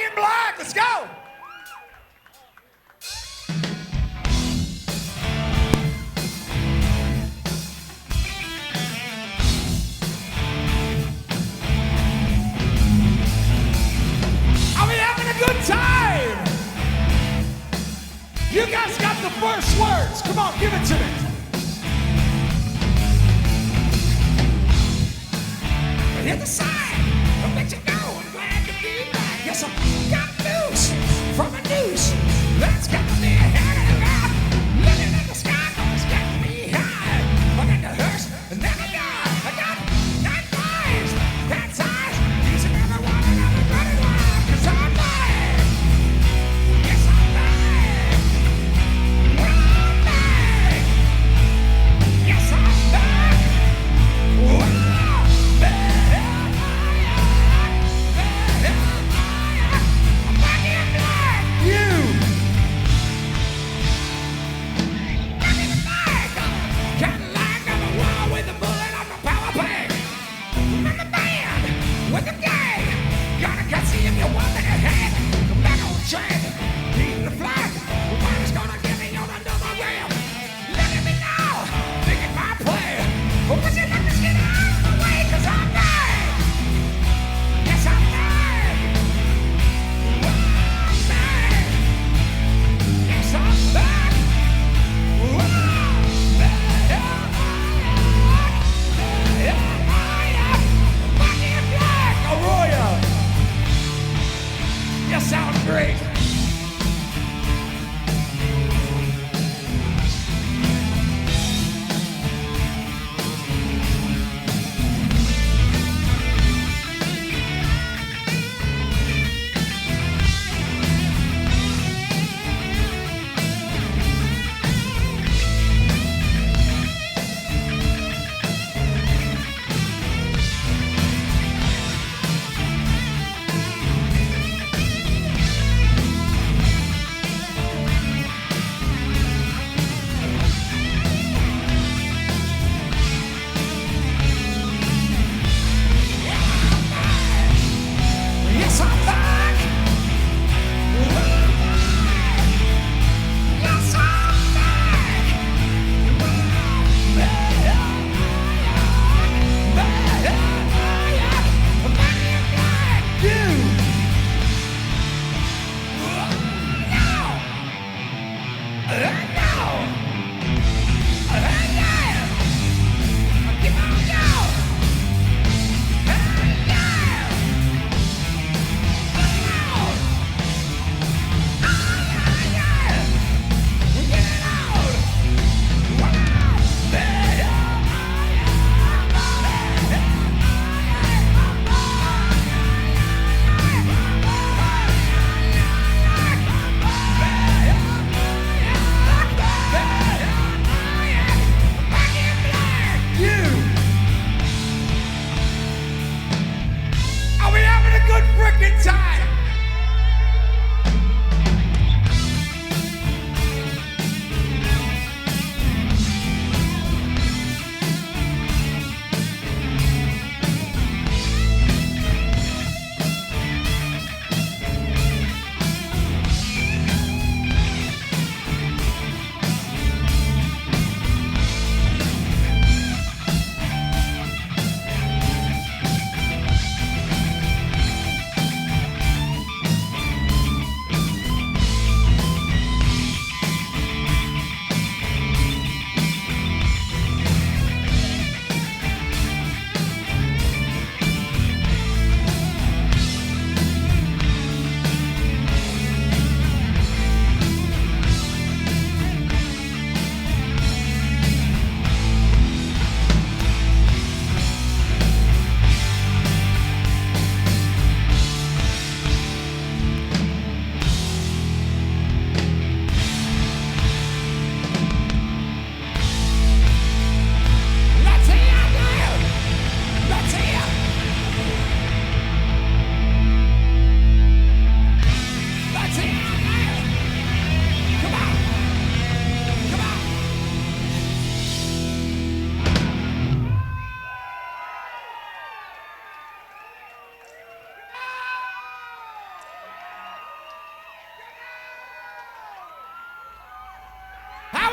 in black. Let's go. Are we having a good time? You guys got the first words. Come on, give it to me. Hit the sign, I'll let you go. I'm glad to be back. Yes, I got news from a news that's got me headed around. Living in the sky, always get me high. I got the hearse and never die. I got 9 lives, that's eyes. Using everyone and everybody wild. 'Cause I'm back. Yes, I'm back. I'm back. Yes, I'm back. Wow. Sounds great.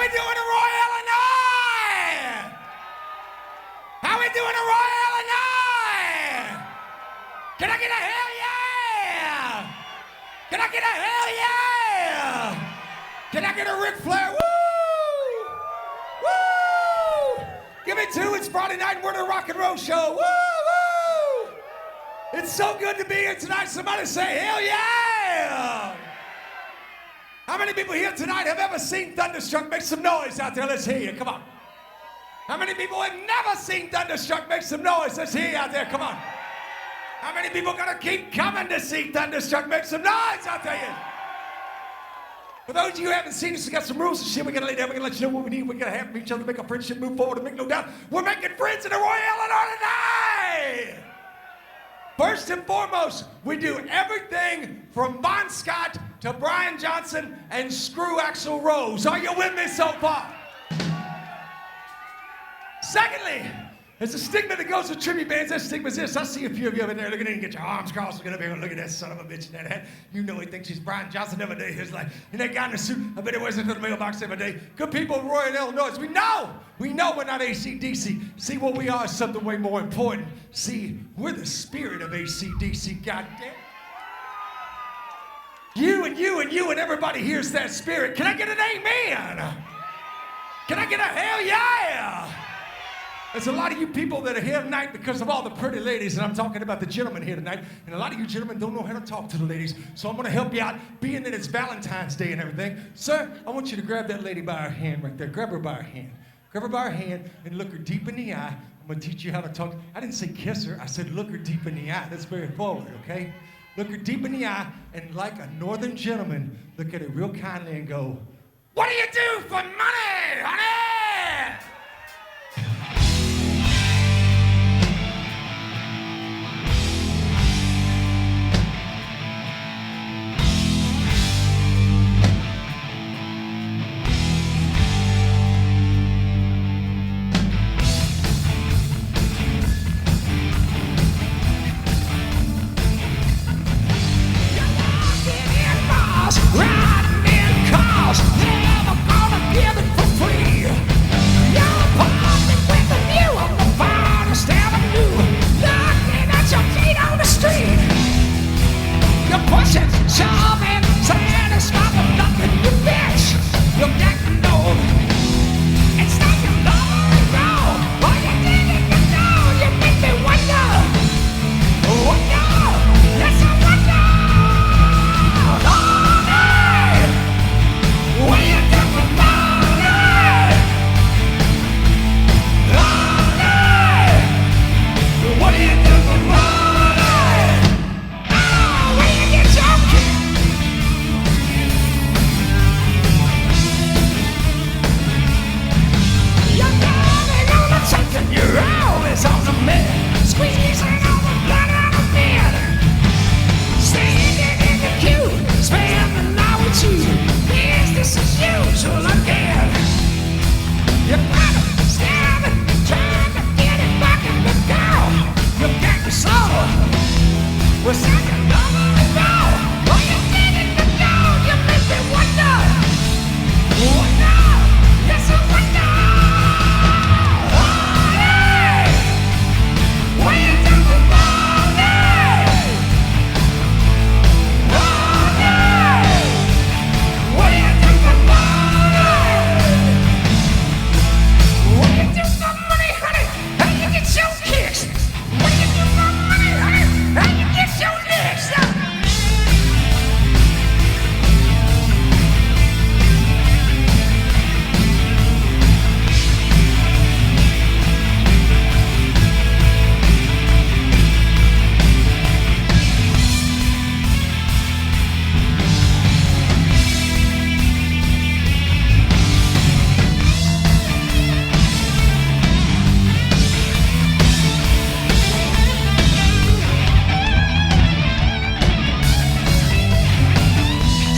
we doing in Roy, Illinois? How we doing in Roy, Illinois? Can I get a hell yeah? Can I get a hell yeah? Can I get a Ric Flair? Woo! Woo! Give me two. It's Friday night. We're the Rock and Roll Show. Woo! Woo! It's so good to be here tonight. Somebody say hell yeah! How many people here tonight have ever seen Thunderstruck? Make some noise out there. Let's hear you. Come on. How many people have never seen Thunderstruck? Make some noise. Let's hear you out there. Come on. How many people gonna keep coming to see Thunderstruck? Make some noise out there. For those of you who haven't seen us, we got some rules and shit. We're gonna lay down. We're gonna let you know what we need. We're gonna have from each other, make our friendship move forward, and make no doubt we're making friends in the Roy, Illinois tonight. First and foremost, we do everything from Bon Scott to Brian Johnson and screw Axl Rose. Are you with me so far? Secondly, there's a stigma that goes with tribute bands. That stigma is this. I see a few of you over there looking at it and get your arms crossed, looking up here and look at that son of a bitch in that hat. You know he thinks he's Brian Johnson every day. He's like, and that guy in the suit, I bet he wears into the mailbox every day. Good people of Roy, Illinois. We know we're not AC/DC. See, what we are is something way more important. See, we're the spirit of AC/DC, goddamn. You and everybody hears that spirit. Can I get an amen? Can I get a hell yeah? There's a lot of you people that are here tonight because of all the pretty ladies, and I'm talking about the gentlemen here tonight, and a lot of you gentlemen don't know how to talk to the ladies, so I'm going to help you out, being that it's Valentine's Day and everything. Sir, I want you to grab that lady by her hand right there. Grab her by her hand. Grab her by her hand and look her deep in the eye. I'm going to teach you how to talk. I didn't say kiss her. I said look her deep in the eye. That's very forward, okay? Look her deep in the eye, and like a northern gentleman, look at her real kindly and go, "What do you do for money, honey?" Riding in cars, never gonna give it for free. You're apartment with a view of the finest avenue, looking at your feet on the street. You're pushing, shoving, saying it's not nothing, you bitch. You're getting old. It's not your lover and go. All you did is you know, you make me wonder. Wonder, yes I wonder. What do you do for money? Money! What do you do for money? Oh, where you get your kick? You're driving on the truck and you're always on the man, squeezing all the blood out of men. Standing in the queue, spending the night with you. Business as usual again. You gotta stab it, trying to get it back in the down. You got me slow. We're second lover and go. All you did in the down, you make me wonder. Wonder, yes I wonder. Money, what you do for money? Money. What do you do for money? What do you do for money, honey? How you get your kicks? What do you do for money, honey? How you get your licks?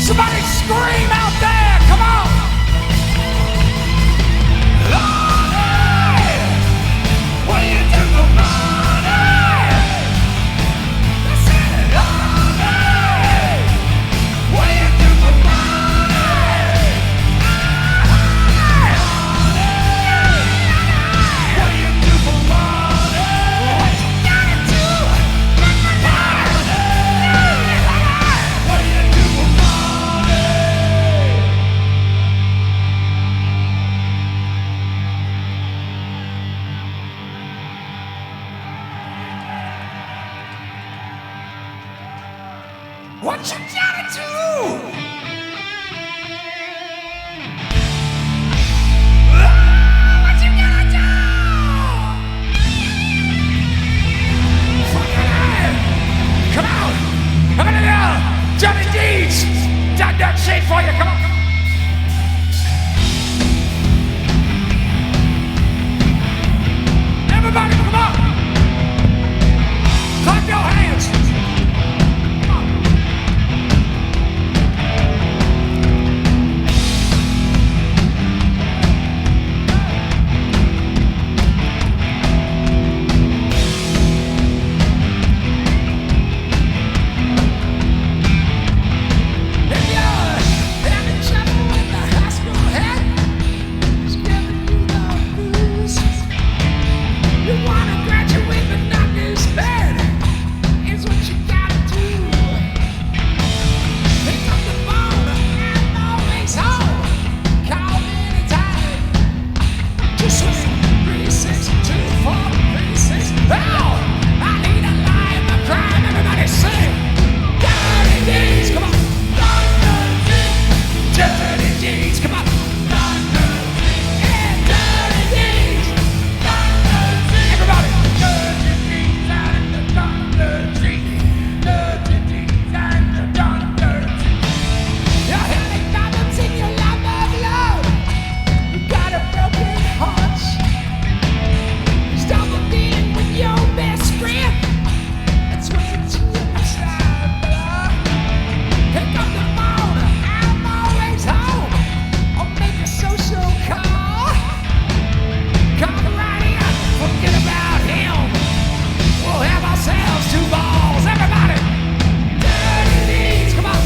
Somebody scream out there, come on! Money! What do you do for money? That's it, money! What do you do for money? What you gotta do? Oh, what you gotta do? Fucking hell! Come on! Come on now! Johnny Deeds! Done that shit for you, come on! Everybody, come on! Clap your hands! Come on! If you're having trouble with the high school head, it's giving you the blues. You wanna graduate but not this bad. Here's what you gotta do. Pick up the phone, I'm always home. Call me anytime. 2-6-3-6-2-4-3-6. Oh, I need a lie in my crime. Everybody sing. Dirty deeds, come on. Dirty deeds, come on. Yeah, dirty deeds. Everybody. Dirty deeds and the thunder tree. Dirty deeds and the thunder tree. You're having problems in your life of love. You got a broken heart. Stop the beating with your best friend. That's what you do inside, love. Pick up the phone, I'm always home. Or make a social call. Come right in, forget about him. We'll have ourselves 2 balls, everybody. Dirty deeds, come on.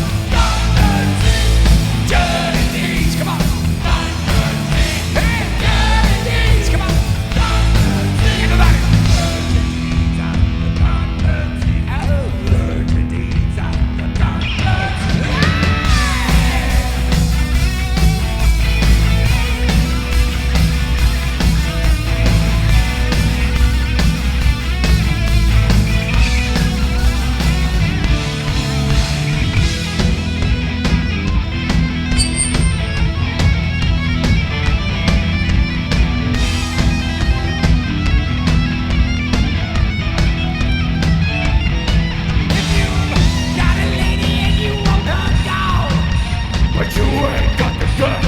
Dirty deeds, come on. Hey, dirty deeds, come on. Everybody. If you've got a lady and you want her gone, but you ain't got the gun.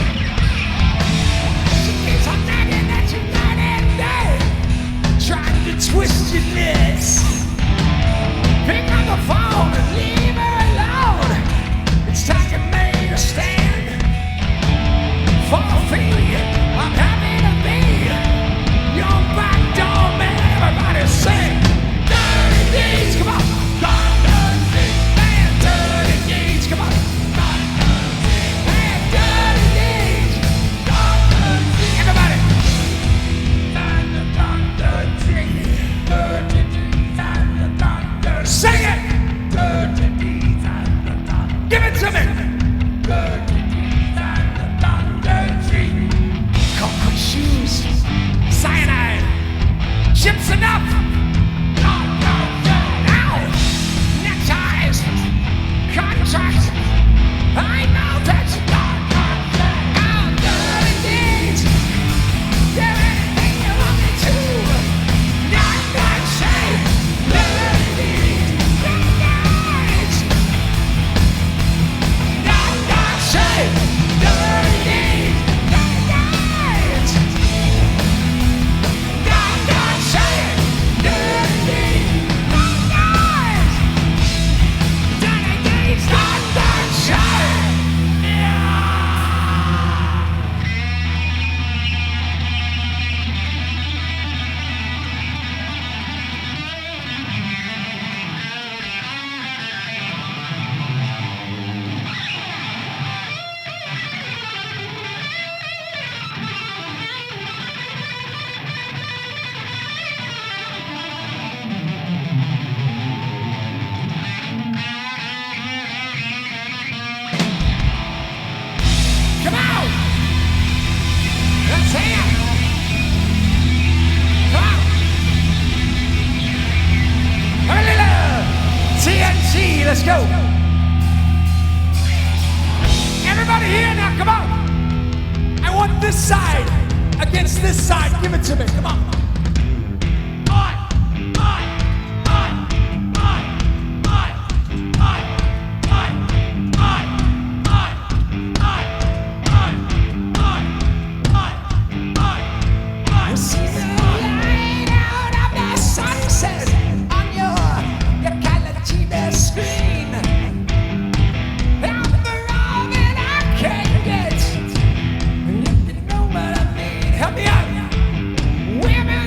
She keeps on nagging at you night and day, trying to twist your nuts. Pick up the phone and leave her alone. It's time you made a stand. For a fee, I'm happy to be your back door man. Everybody sing. Dirty deeds, come on. Man, dirty deeds, come on. Man, dirty deeds. Everybody. Sing it. Give it to me. Concrete shoes, cyanide, chips enough. Ow, neckties, contracts. I know that. Oh, dirty deeds. Do anything you want me to. Not say. Dirty deeds. Dirty deeds. Everybody here now, come on. I want this side against this side. Give it to me, come on. You see the light out of the sunset on your color TV screen. After all that I can get, you know what I mean. Help me out. Women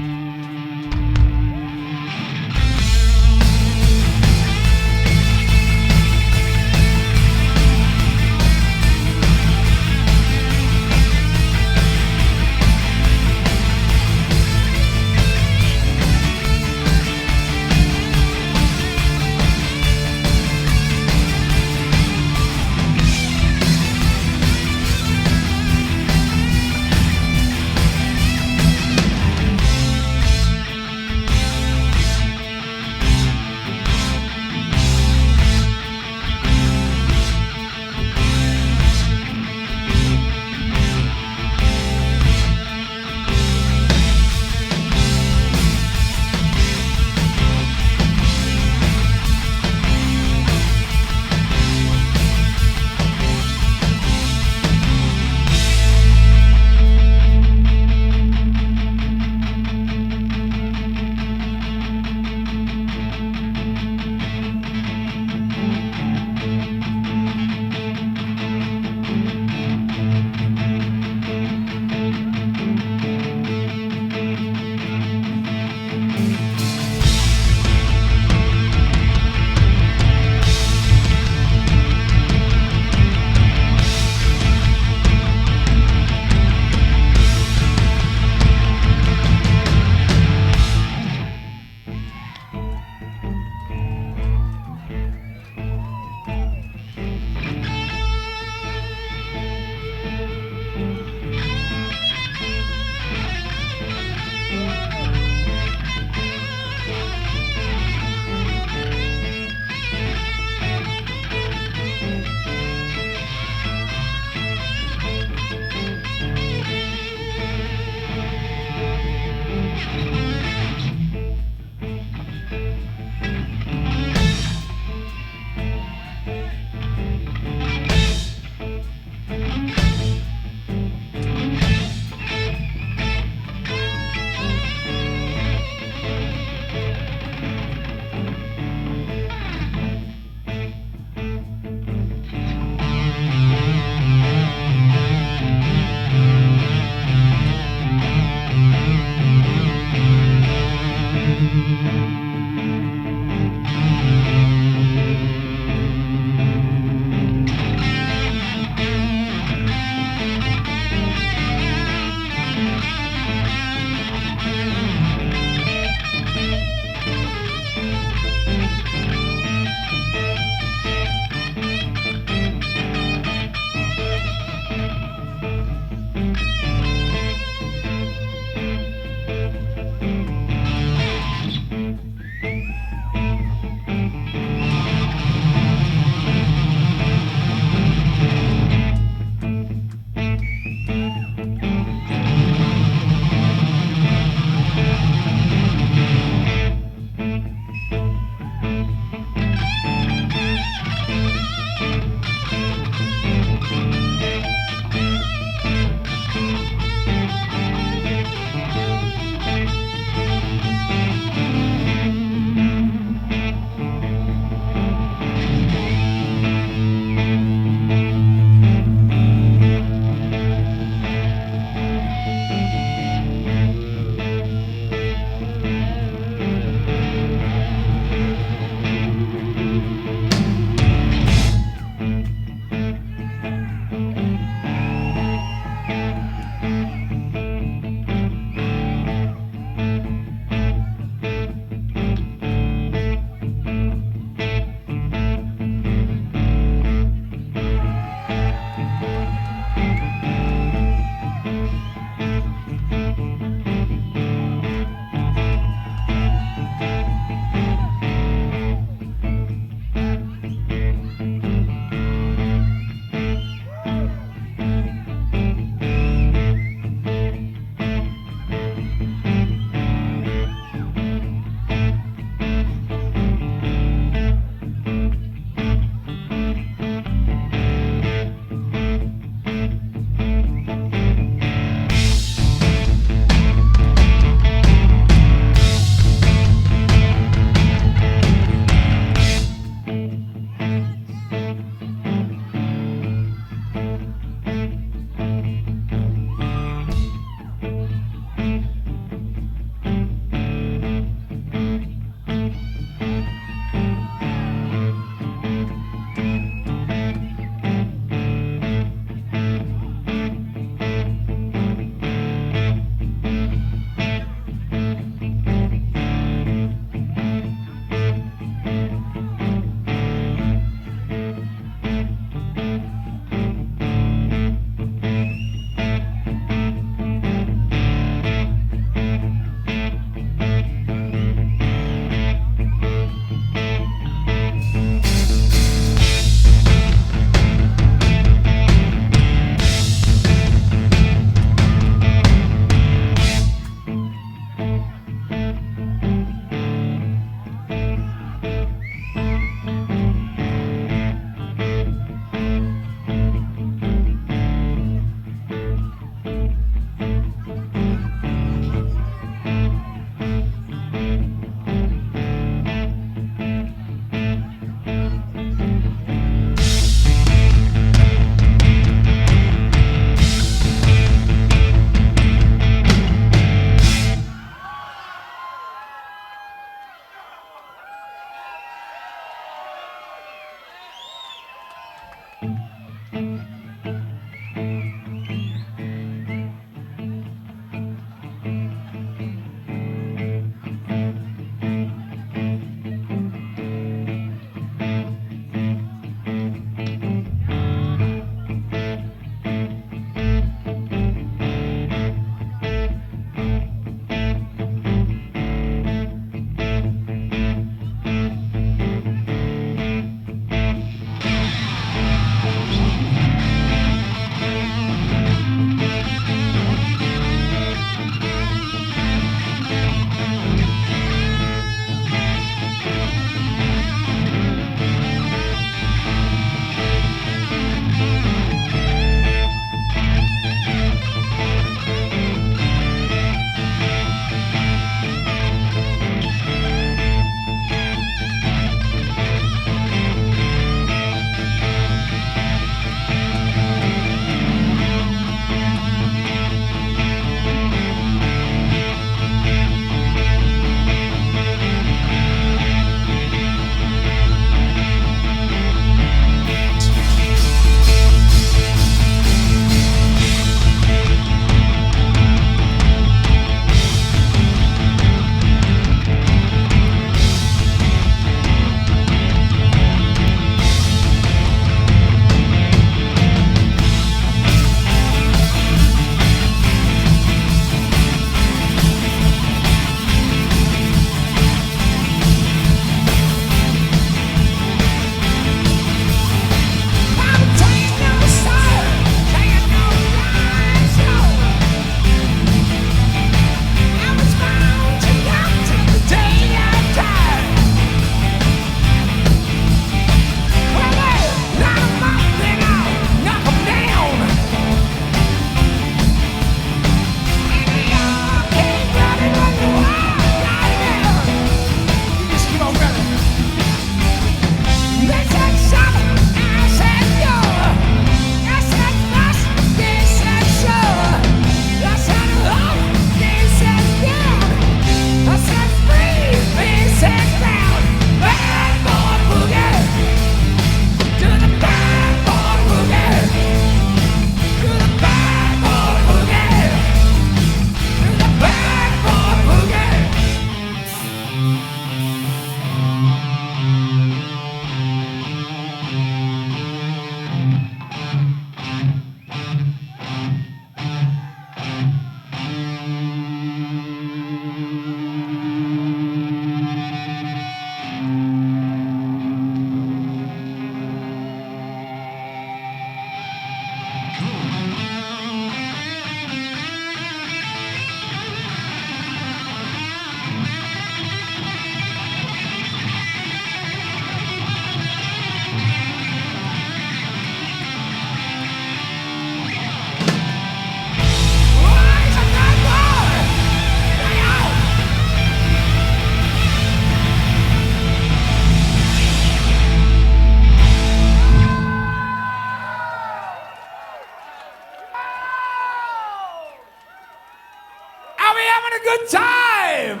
good time?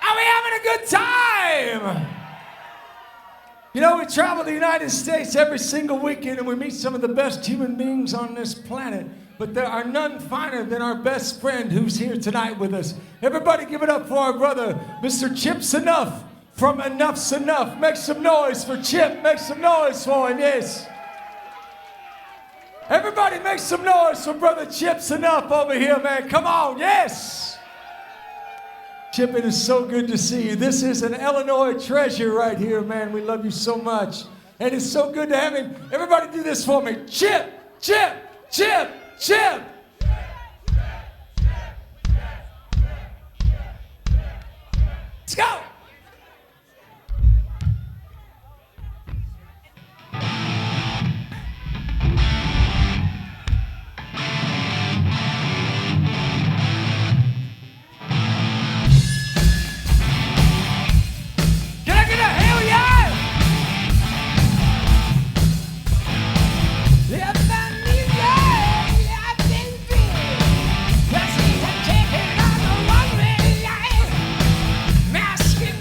Are we having a good time? You know, we travel the United States every single weekend and we meet some of the best human beings on this planet. But there are none finer than our best friend who's here tonight with us. Everybody give it up for our brother, Mr. Chip's Enough from Enough's Enough. Make some noise for Chip. Make some noise for him, yes. Everybody make some noise for brother Chip's Enough over here, man. Come on, yes. Chip, it is so good to see you. This is an Illinois treasure right here, man. We love you so much. And it's so good to have him. Everybody do this for me. Chip, Chip, Chip, Chip. Let's go. Asking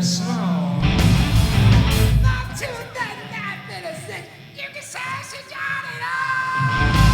small. Up to the 9 you can say she got it all.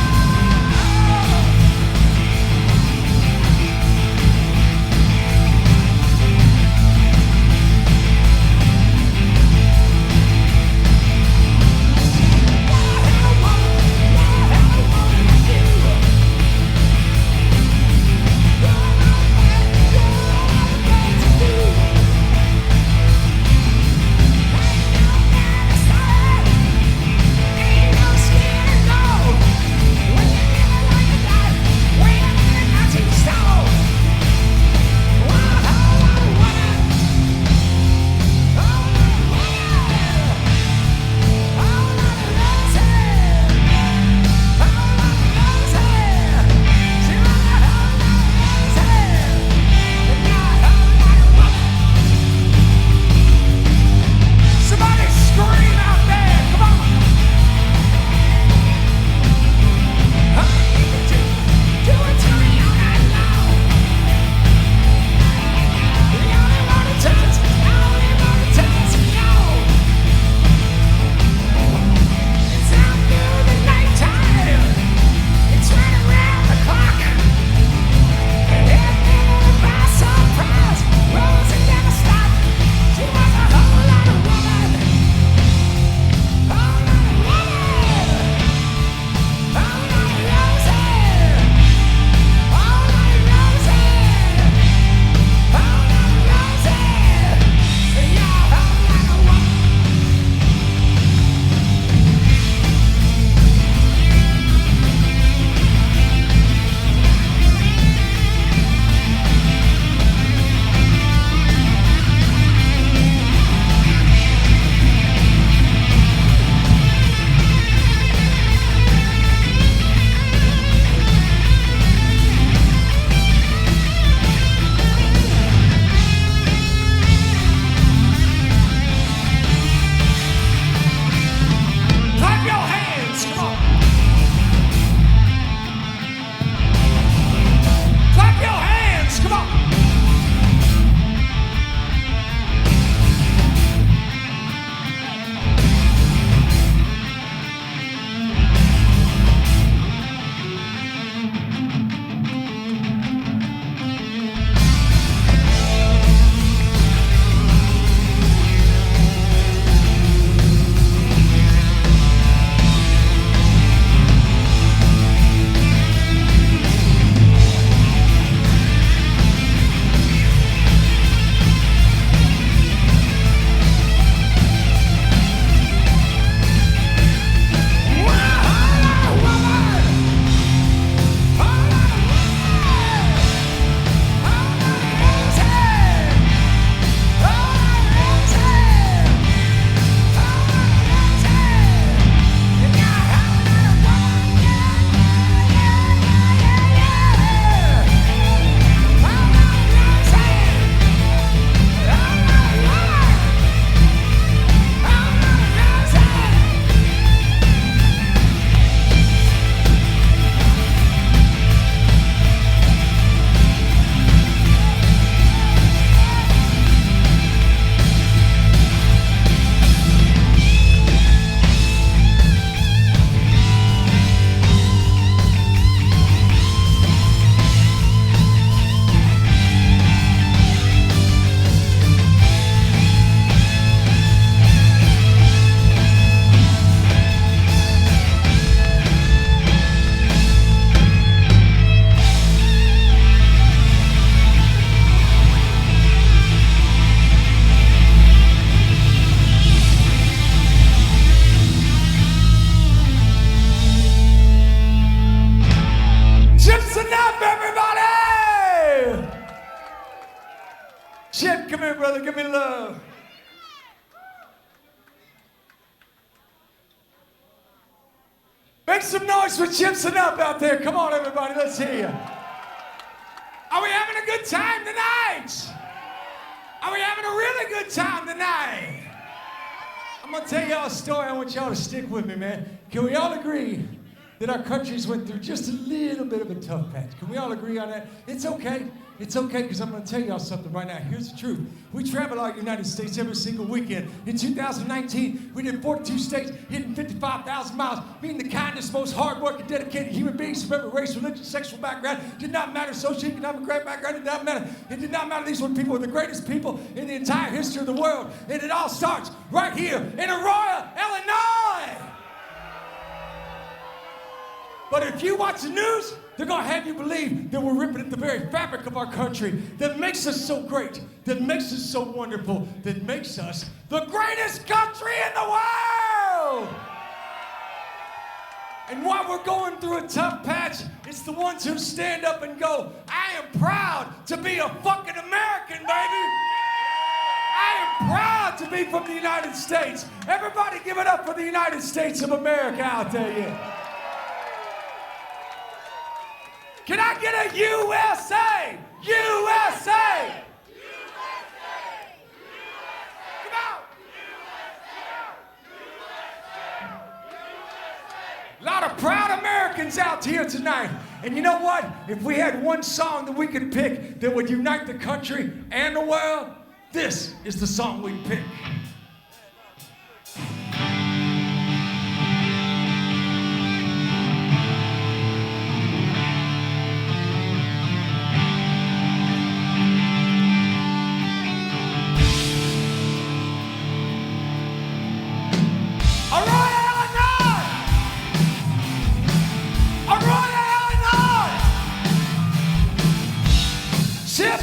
Come here, brother. Give me love. Make some noise for Chips and Up out there. Come on, everybody. Let's hear you. Are we having a good time tonight? Are we having a really good time tonight? I'm going to tell y'all a story. I want y'all to stick with me, man. Can we all agree that our countries went through just a little bit of a tough patch? Can we all agree on that? It's okay. It's okay, because I'm going to tell y'all something right now. Here's the truth. We travel our United States every single weekend. In 2019, we did 42 states, hitting 55,000 miles, meeting the kindest, most hardworking, dedicated human beings from every race, religion, sexual background. Did not matter socioeconomic background. It did not matter. It did not matter. These were people, the greatest people in the entire history of the world. And it all starts right here in Aurora, Illinois. But if you watch the news, they're going to have you believe that we're ripping at the very fabric of our country that makes us so great, that makes us so wonderful, that makes us the greatest country in the world. And while we're going through a tough patch, it's the ones who stand up and go, I am proud to be a fucking American, baby. I am proud to be from the United States. Everybody give it up for the United States of America out there, yeah. Can I get a USA? USA! Come on! A lot of proud Americans out here tonight. And you know what? If we had one song that we could pick that would unite the country and the world, this is the song we'd pick.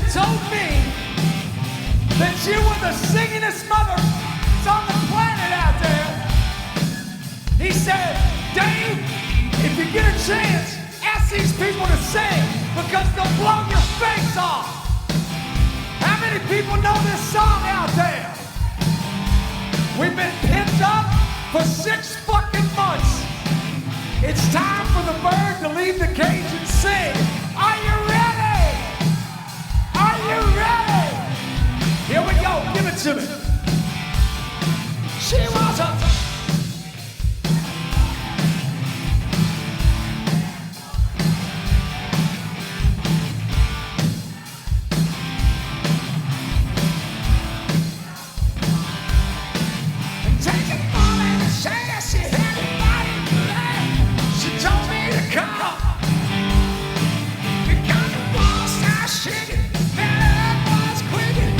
Told me that you were the singingest mothers on the planet out there. He said, Dave, if you get a chance, ask these people to sing because they'll blow your face off. How many people know this song out there? We've been pinned up for 6 fucking months. It's time for the bird to leave the cage and sing. Are you ready? Are you ready? Here we go, give it to me. She was a shaking, that was quick, and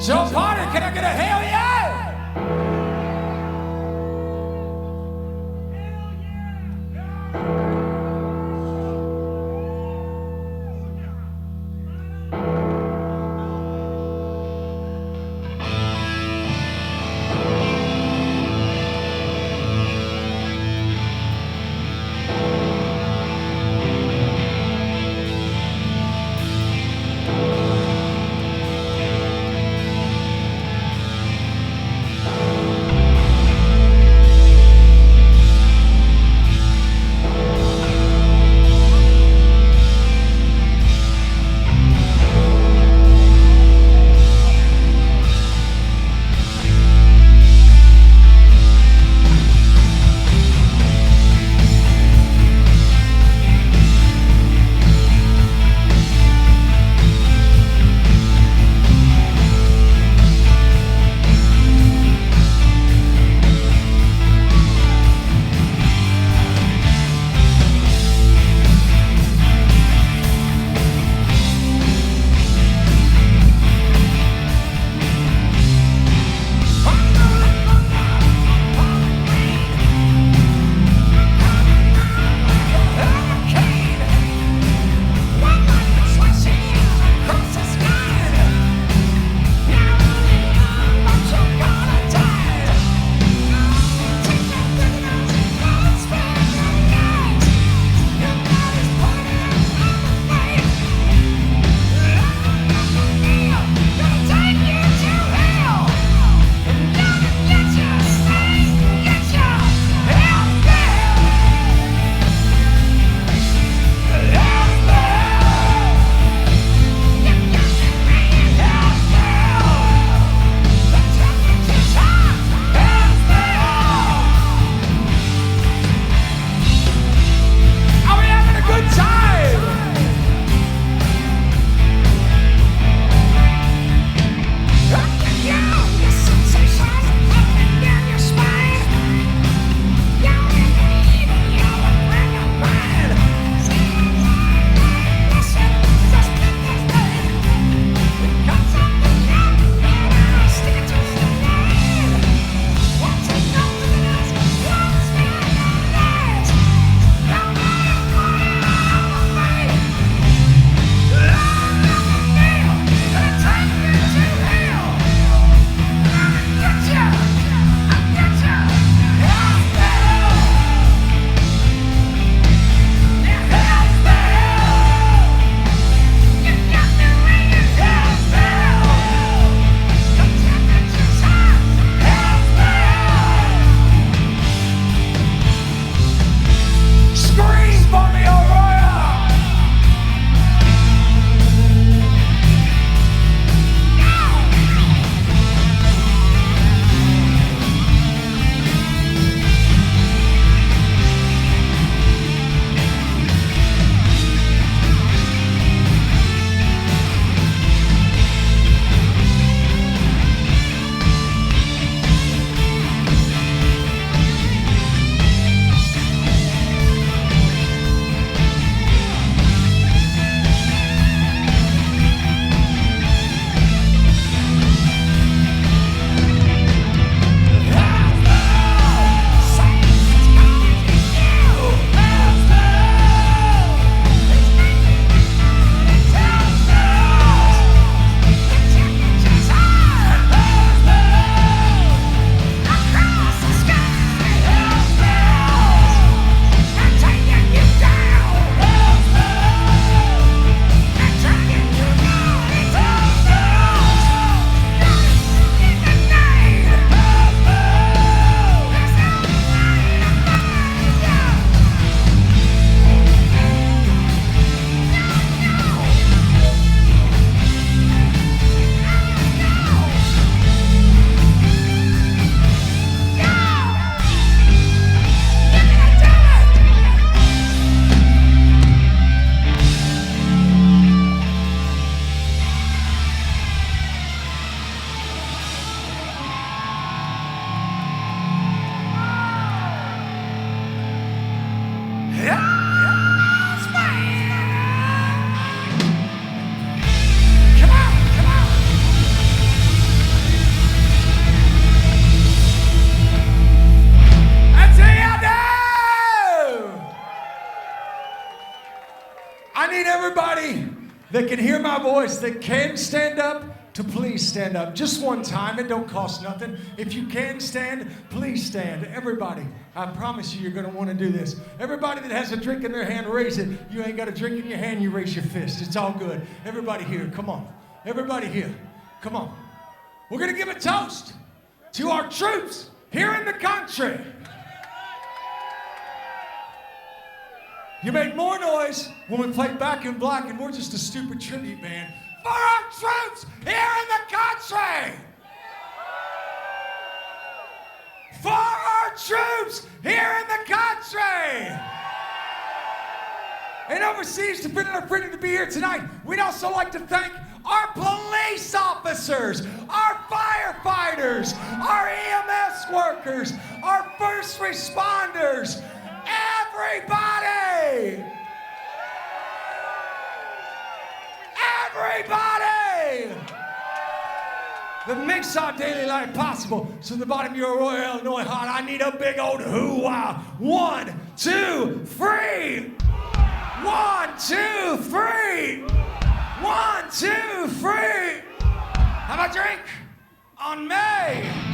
So party, can I get a hell yeah? that can hear my voice, that can stand up, to please stand up. Just one time, it don't cost nothing. If you can stand, please stand. Everybody, I promise you, you're gonna wanna do this. Everybody that has a drink in their hand, raise it. You ain't got a drink in your hand, you raise your fist. It's all good. Everybody here, come on. Everybody here, come on. We're gonna give a toast to our troops here in the country. You made more noise when we played Back in Black, and we're just a stupid tribute band for our troops here in the country. For our troops here in the country. And overseas, depending on our freedom to be here tonight, we'd also like to thank our police officers, our firefighters, our EMS workers, our first responders, everybody! Everybody! That makes our daily life possible. So the bottom of your Royal Illinois heart, I need a big old hoo-wah. 1, 2, 3. 1, 2, 3. 1, 2, 3. Have a drink on me.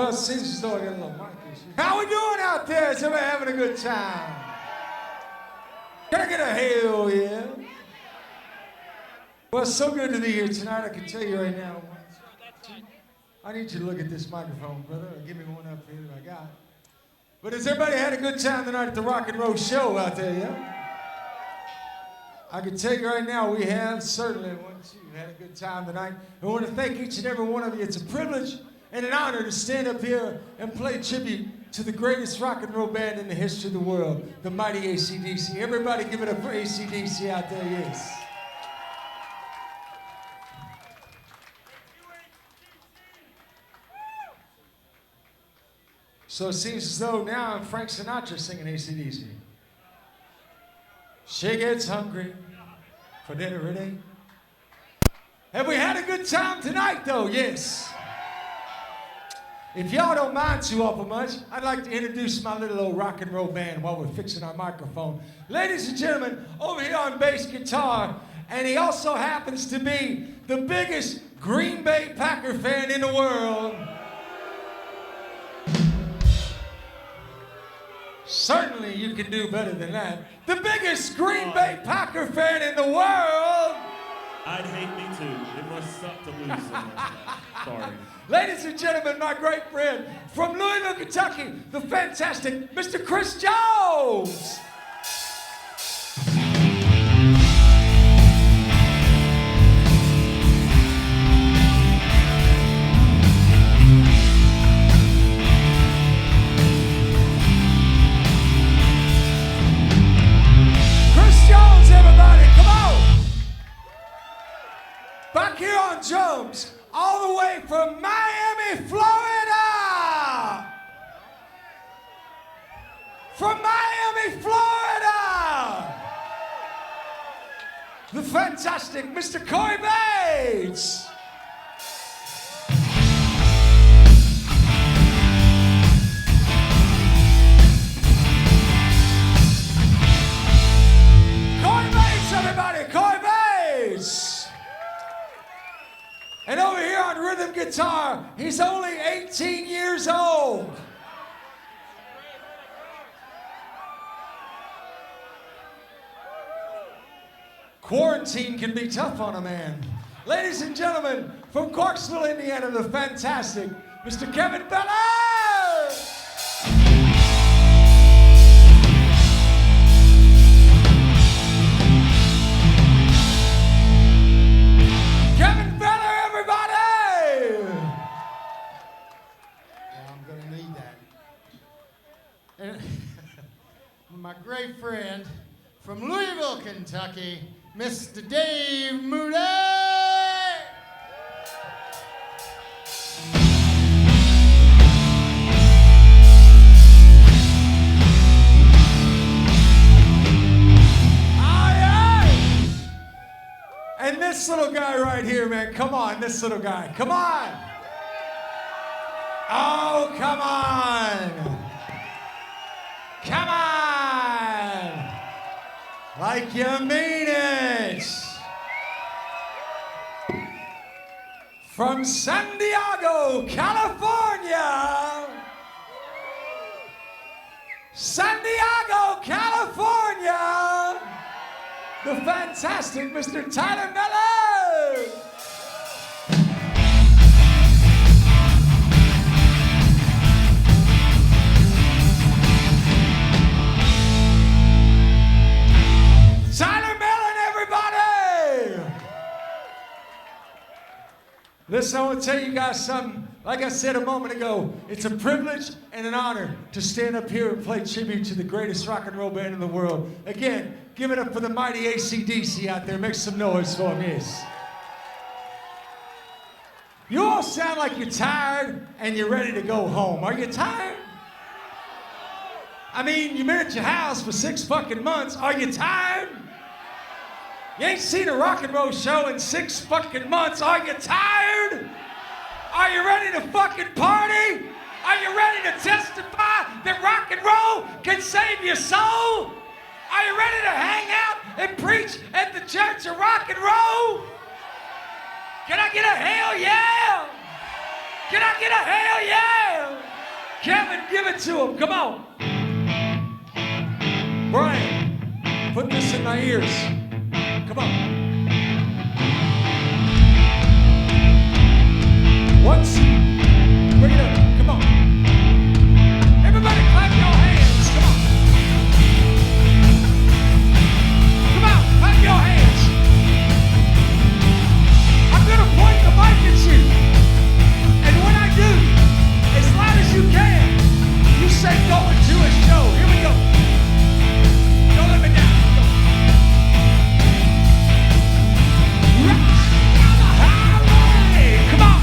Well, it seems as though I got a little mic issue. How we doing out there? Is everybody having a good time? Can I get a hell yeah? Well, it's so good to be here tonight. I can tell you right now. I need you to look at this microphone, brother, or give me one up here that I got. But has everybody had a good time tonight at the Rock and Roll Show out there, yeah? I can tell you right now, we have certainly, once you had a good time tonight. I want to thank each and every one of you. It's a privilege and an honor to stand up here and play tribute to the greatest rock and roll band in the history of the world, the mighty AC/DC. Everybody give it up for AC/DC out there, yes. So it seems as though now I'm Frank Sinatra singing AC/DC. She gets hungry for dinner at 8. Have we had a good time tonight, though? Yes. If y'all don't mind too awful much, I'd like to introduce my little old rock and roll band while we're fixing our microphone. Ladies and gentlemen, over here on bass guitar, and he also happens to be the biggest Green Bay Packer fan in the world. Certainly you can do better than that. The biggest Green Bay Packer fan in the world. I'd hate me too. It must suck to lose so much. Sorry. Ladies and gentlemen, my great friend from Louisville, Kentucky, the fantastic Mr. Chris Jones. Back here on drums, all the way from Miami, Florida! From Miami, Florida! The fantastic Mr. Corey Bates! Corey Bates, everybody! Corey Bates! And over here on rhythm guitar, he's only 18 years old. Quarantine can be tough on a man. Ladies and gentlemen, from Clarksville, Indiana, the fantastic Mr. Kevin Bella! My great friend from Louisville, Kentucky, Mr. Dave Moody. And this little guy right here, man, come on, this little guy, come on. Oh, come on. Come on! Like you mean it! From San Diego, California! San Diego, California! The fantastic Mr. Tyler Miller! Tyler Mellon, everybody! Listen, I want to tell you guys something. Like I said a moment ago, it's a privilege and an honor to stand up here and play tribute to the greatest rock and roll band in the world. Again, give it up for the mighty AC/DC out there. Make some noise for them, yes. You all sound like you're tired and you're ready to go home. Are you tired? I mean, you've been at your house for 6 fucking months. Are you tired? You ain't seen a rock and roll show in 6 fucking months. Are you tired? Are you ready to fucking party? Are you ready to testify that rock and roll can save your soul? Are you ready to hang out and preach at the church of rock and roll? Can I get a hell yeah? Can I get a hell yeah? Kevin, give it to him. Come on. Brian, put this in my ears. Come on. Once you bring it up, come on. Everybody clap your hands. Come on. Come on, clap your hands. I'm going to point the mic at you. And when I do, as loud as you can, you say going to a show. Here we go. Don't let me down. Ride down the highway. Come on.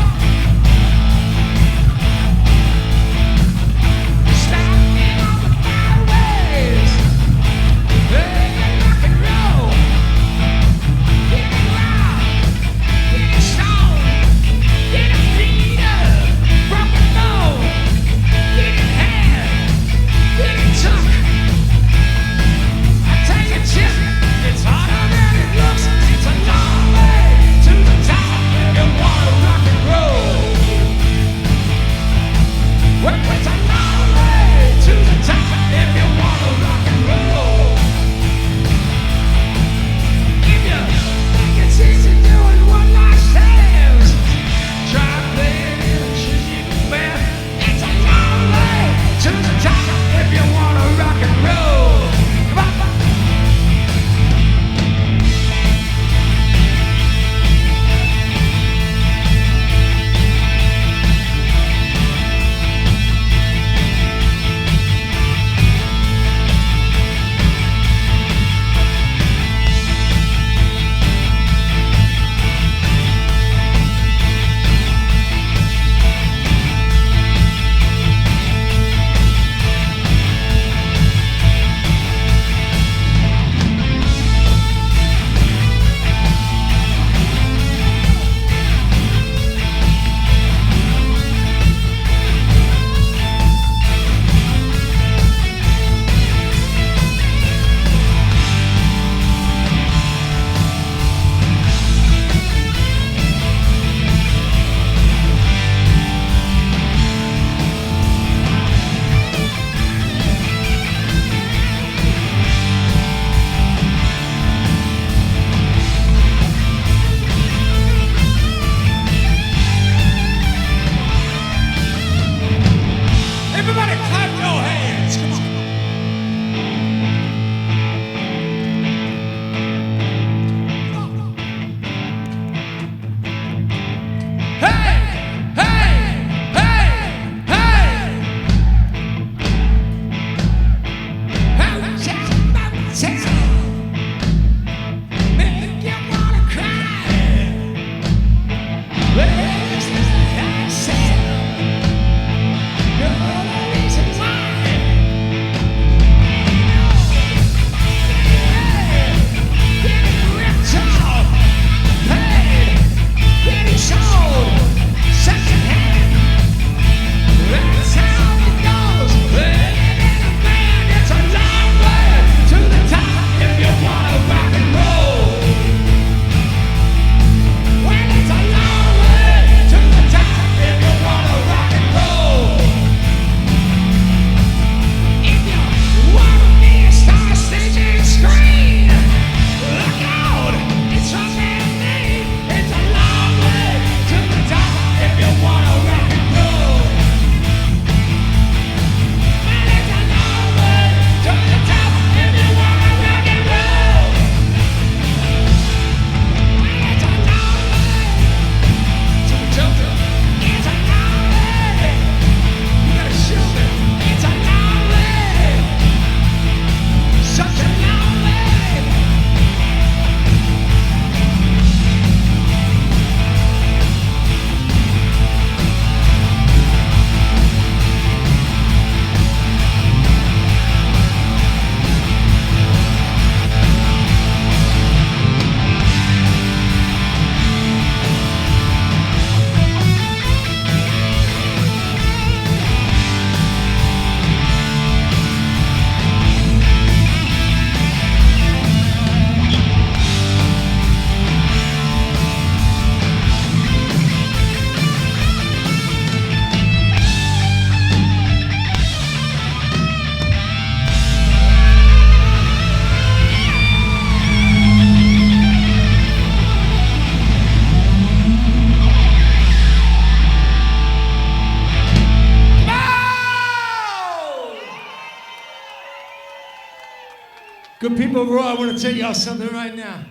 Good people of Roy, I want to tell y'all something right now.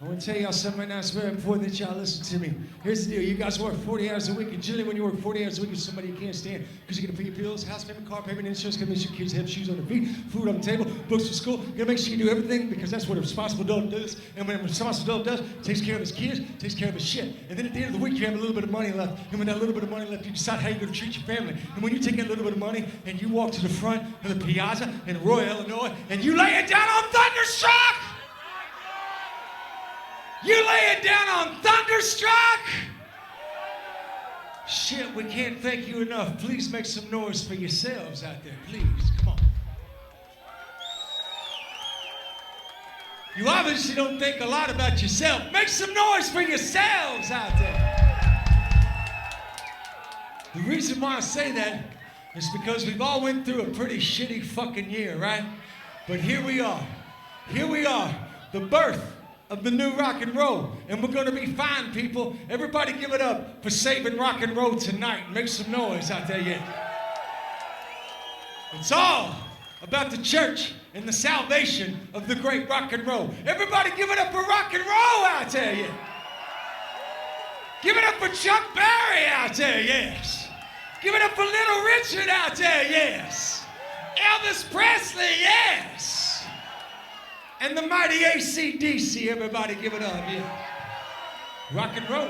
It's very important that y'all listen to me. Here's the deal. You guys work 40 hours a week, and generally when you work 40 hours a week with somebody you can't stand, because you're going to pay your bills, house payment, car payment, insurance, going to make sure kids have shoes on their feet, food on the table, books for school. You're going to make sure you do everything, because that's what a responsible adult does. And when a responsible adult does, takes care of his kids, takes care of his shit. And then at the end of the week, you have a little bit of money left. And when that little bit of money left, you decide how you're going to treat your family. And when you take that little bit of money, and you walk to the front of the Piazza in Roy, Illinois, and you lay it down on Thunderstruck! You lay it down on Thunderstruck? Shit, we can't thank you enough. Please make some noise for yourselves out there, please. Come on. You obviously don't think a lot about yourself. Make some noise for yourselves out there. The reason why I say that is because we've all went through a pretty shitty fucking year, right? But here we are. Here we are. The birth of the new rock and roll, and we're gonna be fine, people. Everybody give it up for saving rock and roll tonight. Make some noise out there, yeah. It's all about the church and the salvation of the great rock and roll. Everybody give it up for rock and roll out there, yeah. Give it up for Chuck Berry out there, yes. Give it up for Little Richard out there, yes. Elvis Presley, yes. And the mighty AC/DC, everybody give it up, yeah. Rock and roll.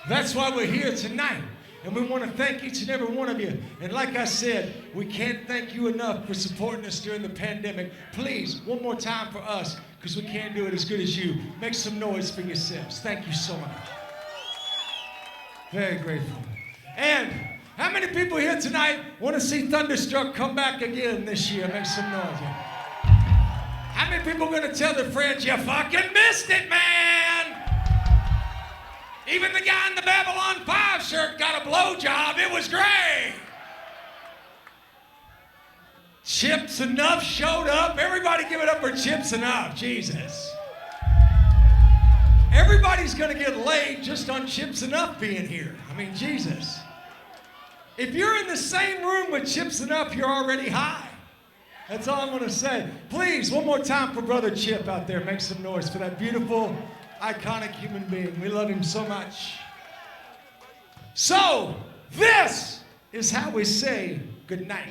That's why we're here tonight. And we want to thank each and every one of you. And like I said, we can't thank you enough for supporting us during the pandemic. Please, one more time for us, because we can't do it as good as you. Make some noise for yourselves. Thank you so much. Very grateful. And how many people here tonight want to see Thunderstruck come back again this year? Make some noise, yeah. How many people are going to tell their friends, you fucking missed it, man? Even the guy in the Babylon 5 shirt got a blowjob. It was great. Chips Enough showed up. Everybody give it up for Chips Enough. Jesus. Everybody's going to get laid just on Chips Enough being here. I mean, Jesus. If you're in the same room with Chips Enough, you're already high. That's all I'm going to say. Please, one more time for Brother Chip out there. Make some noise for that beautiful, iconic human being. We love him so much. So, this is how we say goodnight.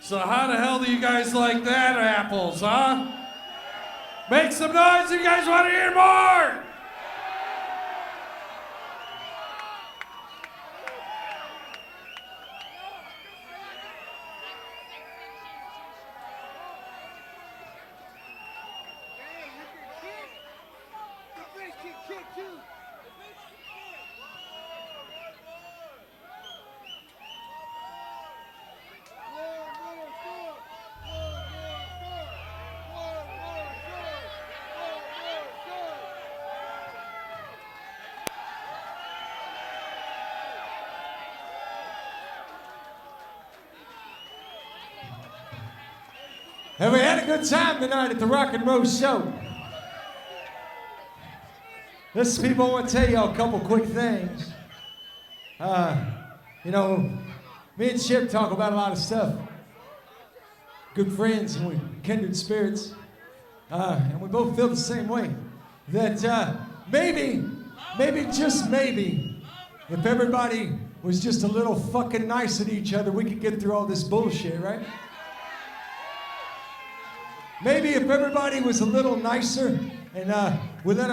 So how the hell do you guys like that, apples, huh? Make some noise, you guys want to hear more? And we had a good time tonight at the Rock and Roll Show. Listen, people, I want to tell y'all a couple quick things. You know, me and Chip talk about a lot of stuff. Good friends and we kindred spirits. And we both feel the same way. That maybe, just maybe, if everybody was just a little fucking nice at each other, we could get through all this bullshit, right? Maybe if everybody was a little nicer and we let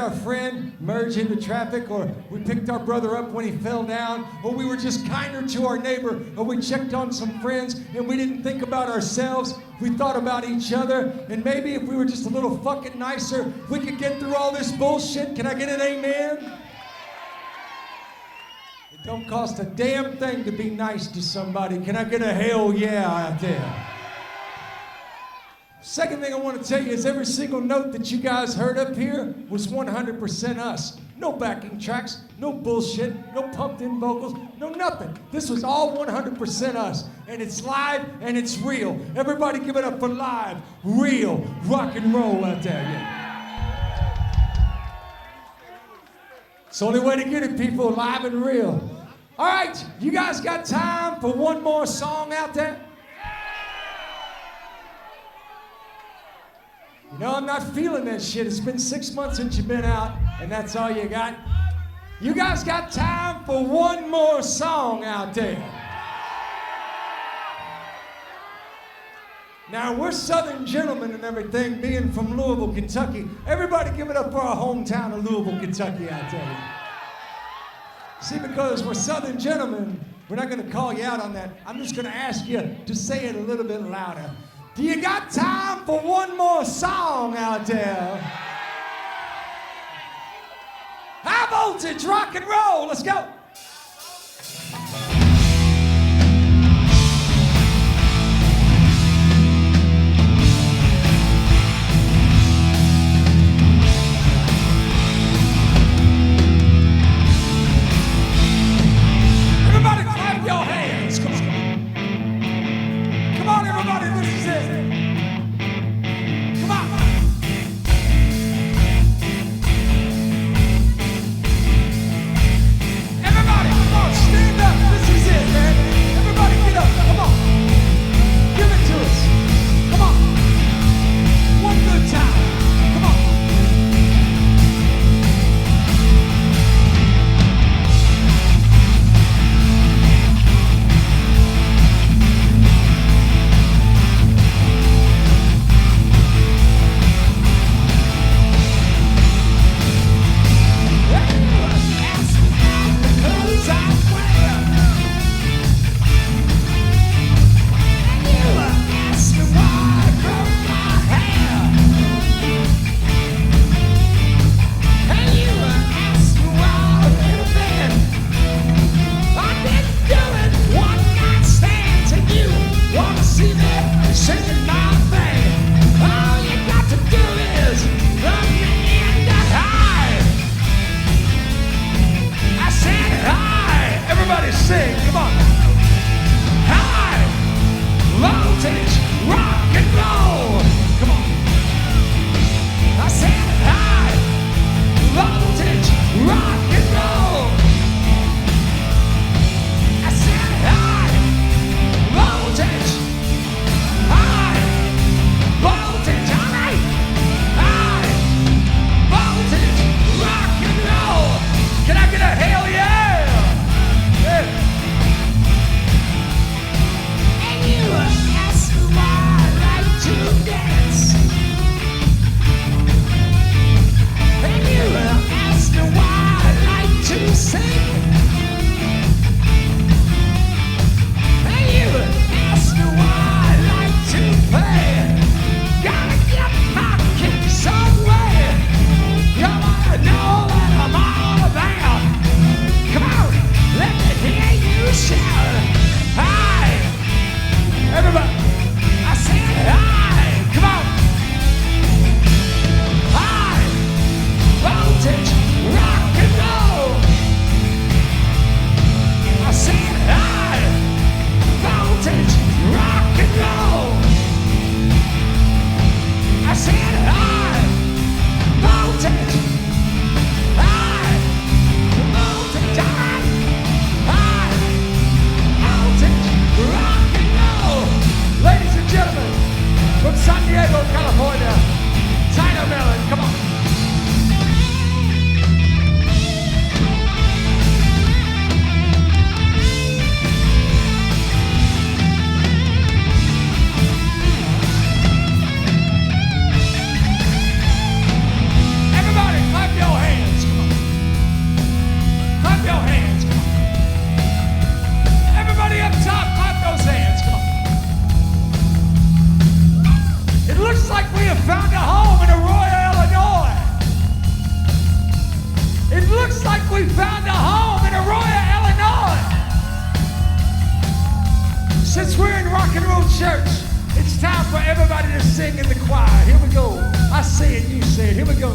our friend merge into traffic, or we picked our brother up when he fell down, or we were just kinder to our neighbor, or we checked on some friends, and we didn't think about ourselves. We thought about each other, and maybe if we were just a little fucking nicer, we could get through all this bullshit. Can I get an amen? It don't cost a damn thing to be nice to somebody. Can I get a hell yeah out there? Second thing I want to tell you is every single note that you guys heard up here was 100% us. No backing tracks, no bullshit, no pumped in vocals, no nothing. This was all 100% us. And it's live and it's real. Everybody give it up for live, real rock and roll out there. Yeah. It's the only way to get it, people, live and real. All right, you guys got time for one more song out there? You know, I'm not feeling that shit. It's been 6 months since you've been out, and that's all you got. You guys got time for one more song out there? Now, we're Southern gentlemen and everything, being from Louisville, Kentucky. Everybody give it up for our hometown of Louisville, Kentucky out there. See, because we're Southern gentlemen, we're not going to call you out on that. I'm just going to ask you to say it a little bit louder. Do you got time for one more song out there? High voltage, rock and roll, let's go. Everybody clap your hands, come on. Come on, everybody, this is it. Come on.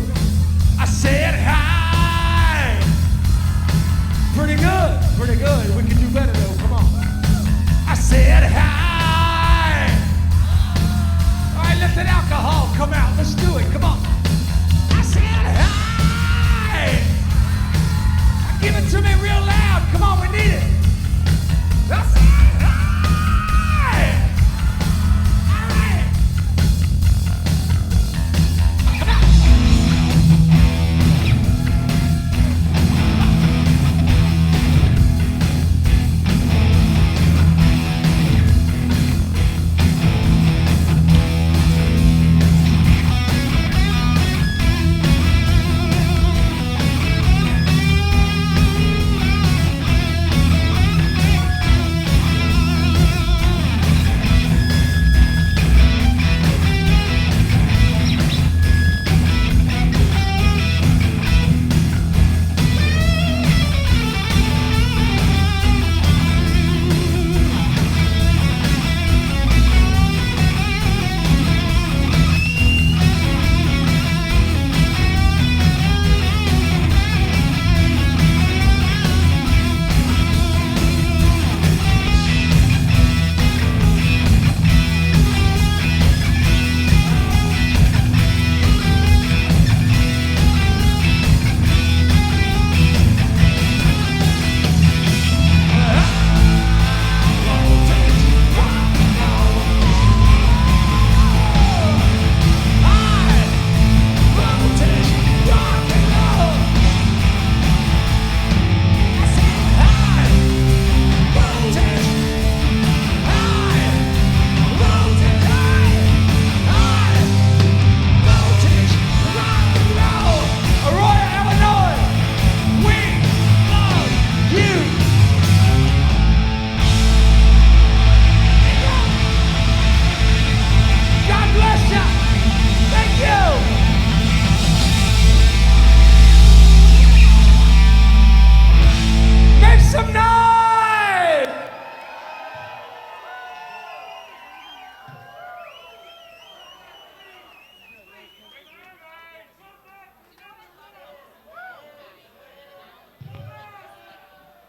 go. I said hi. Pretty good, pretty good. We can do better though, come on. I said hi. All right, let that alcohol come out. Let's do it, come on. I said hi. Give it to me real loud. Come on, we need it. I said hi. All right. Come on.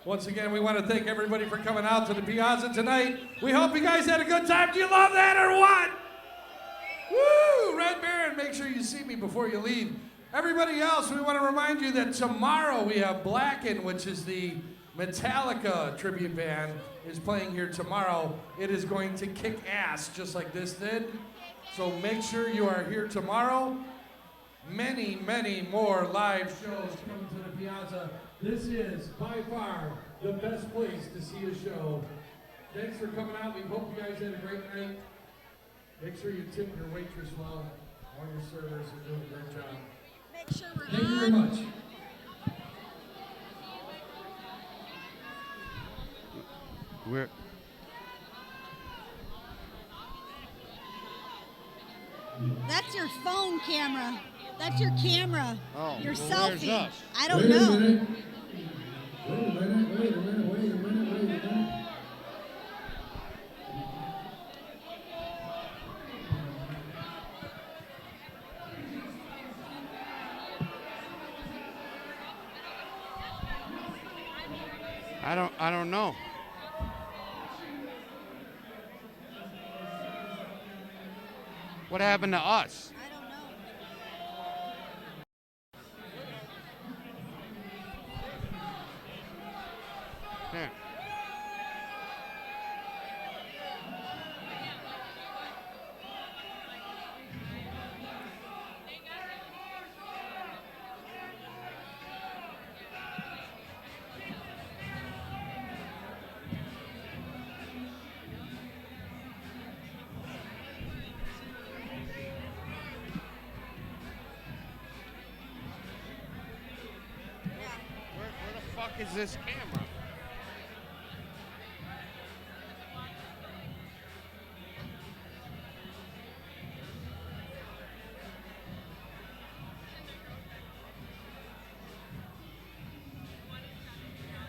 Once again, we want to thank everybody for coming out to the Piazza tonight. We hope you guys had a good time. Do you love that or what? Woo! Red Baron, make sure you see me before you leave. Everybody else, we want to remind you that tomorrow we have Blacken, which is the Metallica tribute band, is playing here tomorrow. It is going to kick ass just like this did. So make sure you are here tomorrow. Many, many more live shows coming to the Piazza. This is by far the best place to see a show. Thanks for coming out. We hope you guys had a great night. Make sure you tip your waitress well, all your servers are doing a great job. Make sure we're Thank you very on. much. We're That's your phone camera. That's your camera. Oh, Your well, where's selfie. us? I don't know. Wait a minute. I don't know. What happened to us? I don't know. Here. Where the fuck is this camera?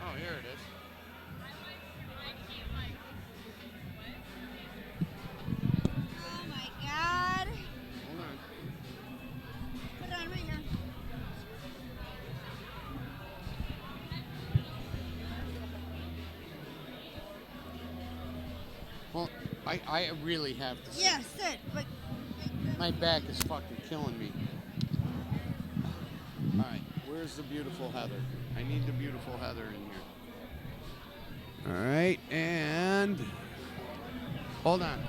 Oh, here it is. Oh my God. Hold on. Put it on right here. Well, I really have to. Yeah, sit. But My back is fucking killing me. All right, where's the beautiful Heather? I need the beautiful Heather in here. All right, and hold on.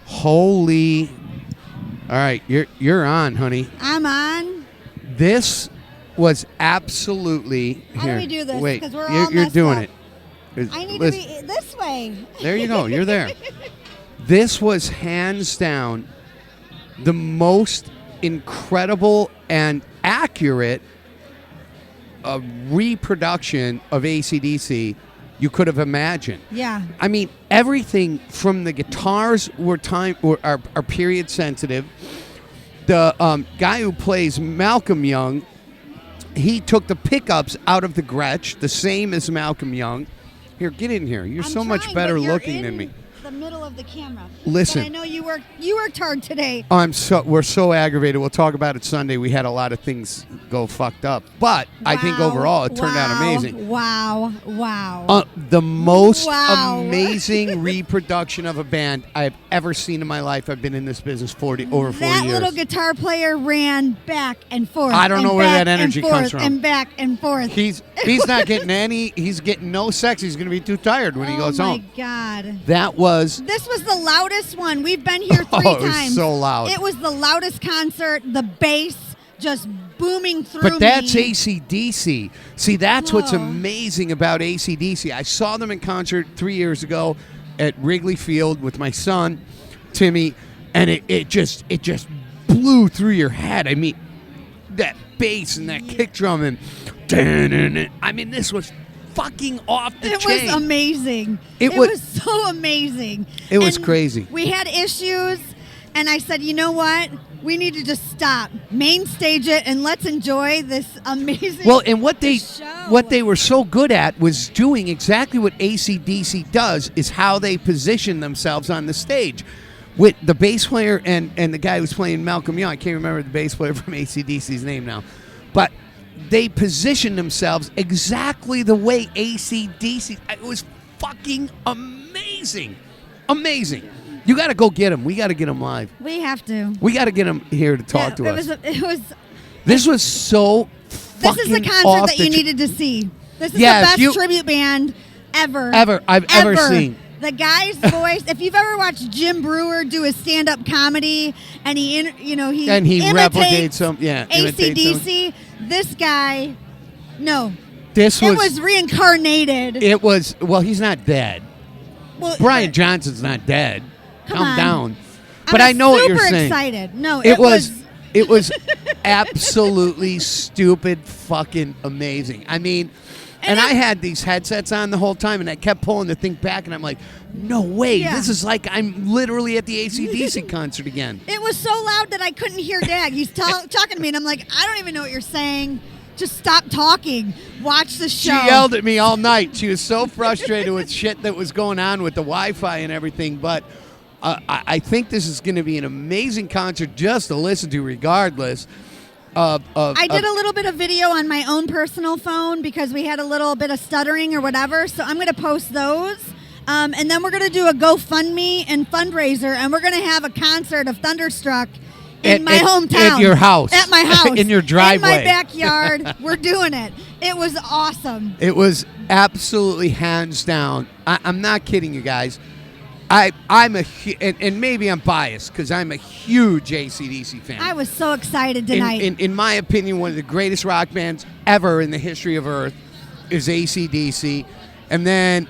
Holy! All right, you're on, honey. I'm on. This was absolutely. How do we do this? Wait, 'Cause we're you're, all you're messed doing up. it. I need Listen, to be this way. There you go. You're there. This was hands down the most incredible and accurate reproduction of AC/DC you could have imagined. Yeah. I mean, everything from the guitars are period sensitive. The guy who plays Malcolm Young, he took the pickups out of the Gretsch, the same as Malcolm Young. Here, get in here. You're I'm so much trying, better but you're looking than in me. The middle of the camera. Listen. But I know you worked hard today. We're so aggravated. We'll talk about it Sunday. We had a lot of things go fucked up, but I think Wow, overall it turned out wow, amazing. Wow. The most Wow. amazing reproduction of a band I've ever seen in my life. I've been in this business over 40 That years. little guitar player ran back and forth. I don't and know where back that energy and forth comes from. And back and forth. He's not getting any. He's getting no sex. He's going to be too tired when he goes Oh home. my God. That was. This was the loudest one. We've been here 3 Oh, it was times. so loud. It was the loudest concert. The bass just booming through But that's me. AC/DC. See, that's what's Oh. amazing about AC/DC. I saw them in concert 3 years ago at Wrigley Field with my son, Timmy, and it just blew through your head. I mean, that bass and that kick drum and I mean, this was fucking off the It chain. was amazing. It It was- was so amazing. It was And crazy. We had issues, and I said, you know what? We need to just stop, main stage it, and let's enjoy this amazing. Well, and what show. they were so good at was doing exactly what AC/DC does, is how they position themselves on the stage. With the bass player and the guy who's playing Malcolm Young, I can't remember the bass player from AC/DC's name now, but they positioned themselves exactly the way AC/DC. It was fucking amazing. Amazing. You got to go get him. We got to get him live. We have to. We got to get him here to talk to it us. Was. This was so This fucking is the concert off that the you ch- needed to see. This is Yeah, the if best you- tribute band ever. I've ever seen. The guy's voice. If you've ever watched Jim Brewer do his stand-up comedy, and he replicates some, imitates AC/DC. This guy, no, This it was reincarnated. It was. Well, he's not dead. Well, Brian Johnson's not dead. Come Calm on. down. I'm But I know what you're super saying. excited. No, It was absolutely stupid, fucking amazing. I mean, and I had these headsets on the whole time, and I kept pulling the thing back, and I'm like, no way. Yeah. This is like I'm literally at the AC/DC concert again. It was so loud that I couldn't hear Dag. He's talking to me, and I'm like, I don't even know what you're saying. Just stop talking. Watch the She show. yelled at me all night. She was so frustrated with shit that was going on with the Wi-Fi and everything. But I think this is going to be an amazing concert just to listen to, regardless. I did a little bit of video on my own personal phone because we had a little bit of stuttering or whatever. So I'm going to post those. And then we're going to do a GoFundMe and fundraiser. And we're going to have a concert of Thunderstruck in my hometown. At your house. At my house. In your driveway. In my backyard. We're doing it. It was awesome. It was absolutely hands down. I'm not kidding you guys. I'm and maybe I'm biased because I'm a huge AC/DC fan. I was so excited tonight. In my opinion, one of the greatest rock bands ever in the history of Earth is AC/DC. And then,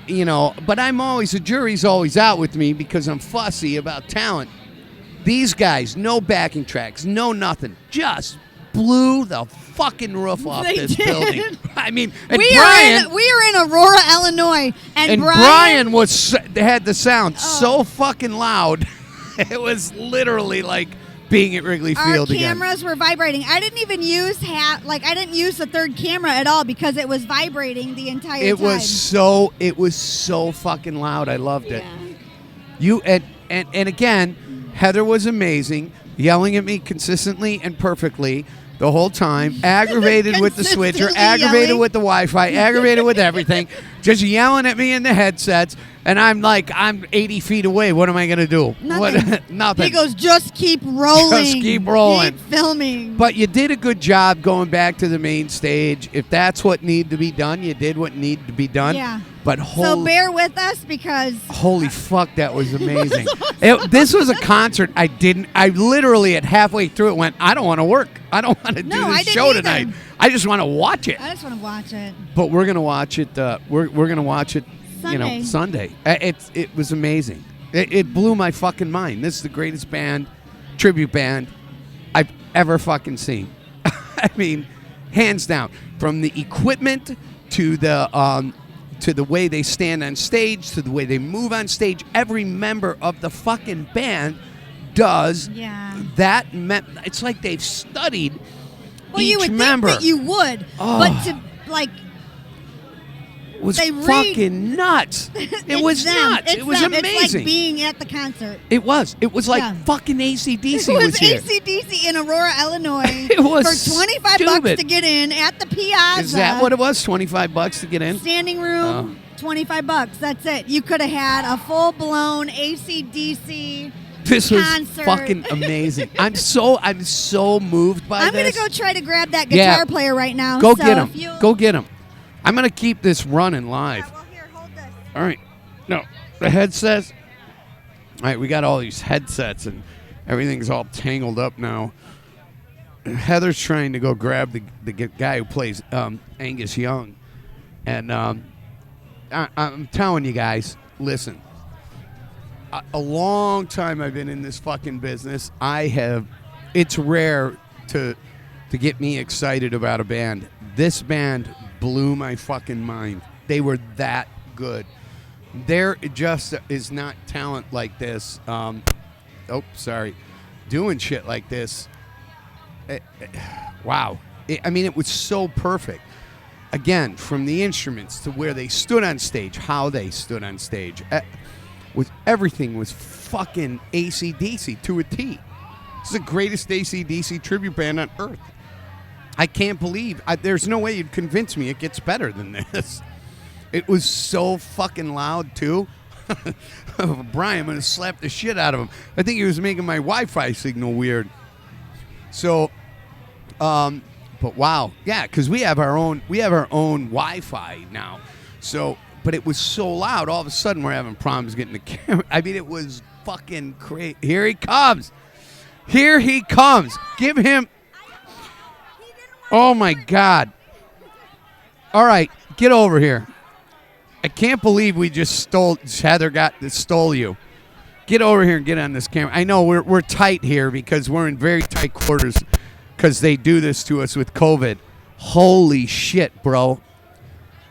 but the jury's always out with me because I'm fussy about talent. These guys, no backing tracks, no nothing, just blew the fucking roof off They this did. building. I mean, and we Brian... are in Aurora, Illinois, and Brian had the sound so fucking loud. It was literally like being at Wrigley Field again. Our cameras were vibrating. I didn't even use I didn't use the third camera at all because it was vibrating the entire time. It was so fucking loud. I loved it. You and again, Heather was amazing, yelling at me consistently and perfectly. the whole time, aggravated with the switcher, Consistently aggravated yelling. with the Wi-Fi, aggravated with everything, just yelling at me in the headsets. And I'm like, I'm 80 feet away. What am I going to do? Nothing. Nothing. He goes, just keep rolling. Just keep rolling. Keep filming. But you did a good job going back to the main stage. If that's what needed to be done, you did what needed to be done. Yeah. But So bear with us because holy fuck, that was amazing. This was a concert. I literally at halfway through it went, I don't want to work. I don't want to do I this didn't show either. tonight. I just want to watch it. I just want to watch it. But we're gonna watch it. We're gonna watch it. Sunday. Sunday. It was amazing. It blew my fucking mind. This is the greatest band, tribute band, I've ever fucking seen. I mean, hands down. From the equipment to the way they stand on stage, to the way they move on stage, every member of the fucking band does that. It's like they've studied Well, each you would member. think that you would, but to like. It was They read- fucking nuts. It was nuts. It was amazing. It's like being at the concert. It was. It was like Yeah. fucking AC/DC It was was here. AC/DC in Aurora, Illinois. It was for $25 stupid. to get in at the Piazza. Is that what it was? $25 to get in? Standing room, $25. That's it. You could have had a full-blown AC/DC This was concert. fucking amazing. I'm so moved by I'm this. gonna go try to grab that Yeah. guitar player right now. Go so get him. if you- Go get him. I'm gonna keep this running live. Yeah, well, here, hold this. All right. No, the headsets. All right, we got all these headsets and everything's all tangled up now. Heather's trying to go grab the guy who plays Angus Young. And I'm telling you guys, listen. A long time I've been in this fucking business. It's rare to get me excited about a band. This band blew my fucking mind. They were that good. There just is not talent like this. Doing shit like this. Wow. It was so perfect. Again, from the instruments to where they stood on stage, how they stood on stage. Everything was fucking AC/DC to a T. This is the greatest AC/DC tribute band on earth. I can't believe. There's no way you'd convince me it gets better than this. It was so fucking loud, too. Brian, I'm going to slap the shit out of him. I think he was making my Wi-Fi signal weird. So, but wow. Yeah, because we have our own Wi-Fi now. So, but it was so loud, all of a sudden we're having problems getting the camera. It was fucking crazy. Here he comes. Here he comes. Give him... Oh, my God. All right, get over here. I can't believe we just stole you. Get over here and get on this camera. I know we're tight here because we're in very tight quarters because they do this to us with COVID. Holy shit, bro.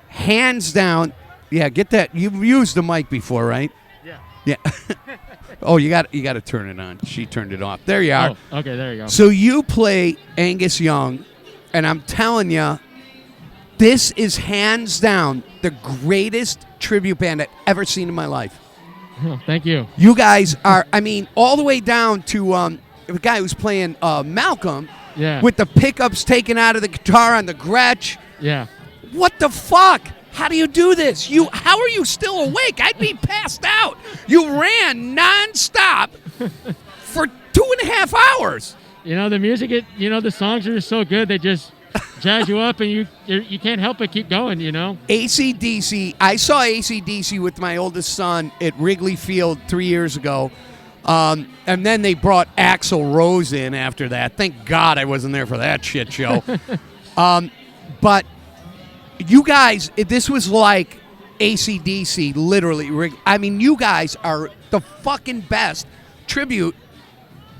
Hands down. Yeah, get that. You've used the mic before, right? Yeah. Oh, you got to turn it on. She turned it off. There you are. Oh, okay, there you go. So you play Angus Young, and I'm telling you, this is hands down the greatest tribute band I've ever seen in my life. Oh, thank you. You guys are, all the way down to the guy who's playing Malcolm Yeah. with the pickups taken out of the guitar on the Gretsch. Yeah. What the fuck? How do you do this? How are you still awake? I'd be passed out. You ran nonstop for 2.5 hours. The music, the songs are just so good. They just jazz you up, and you can't help but keep going, AC/DC. I saw AC/DC with my oldest son at Wrigley Field 3 years ago. And then they brought Axl Rose in after that. Thank God I wasn't there for that shit show. But you guys, this was like AC/DC, literally. You guys are the fucking best tribute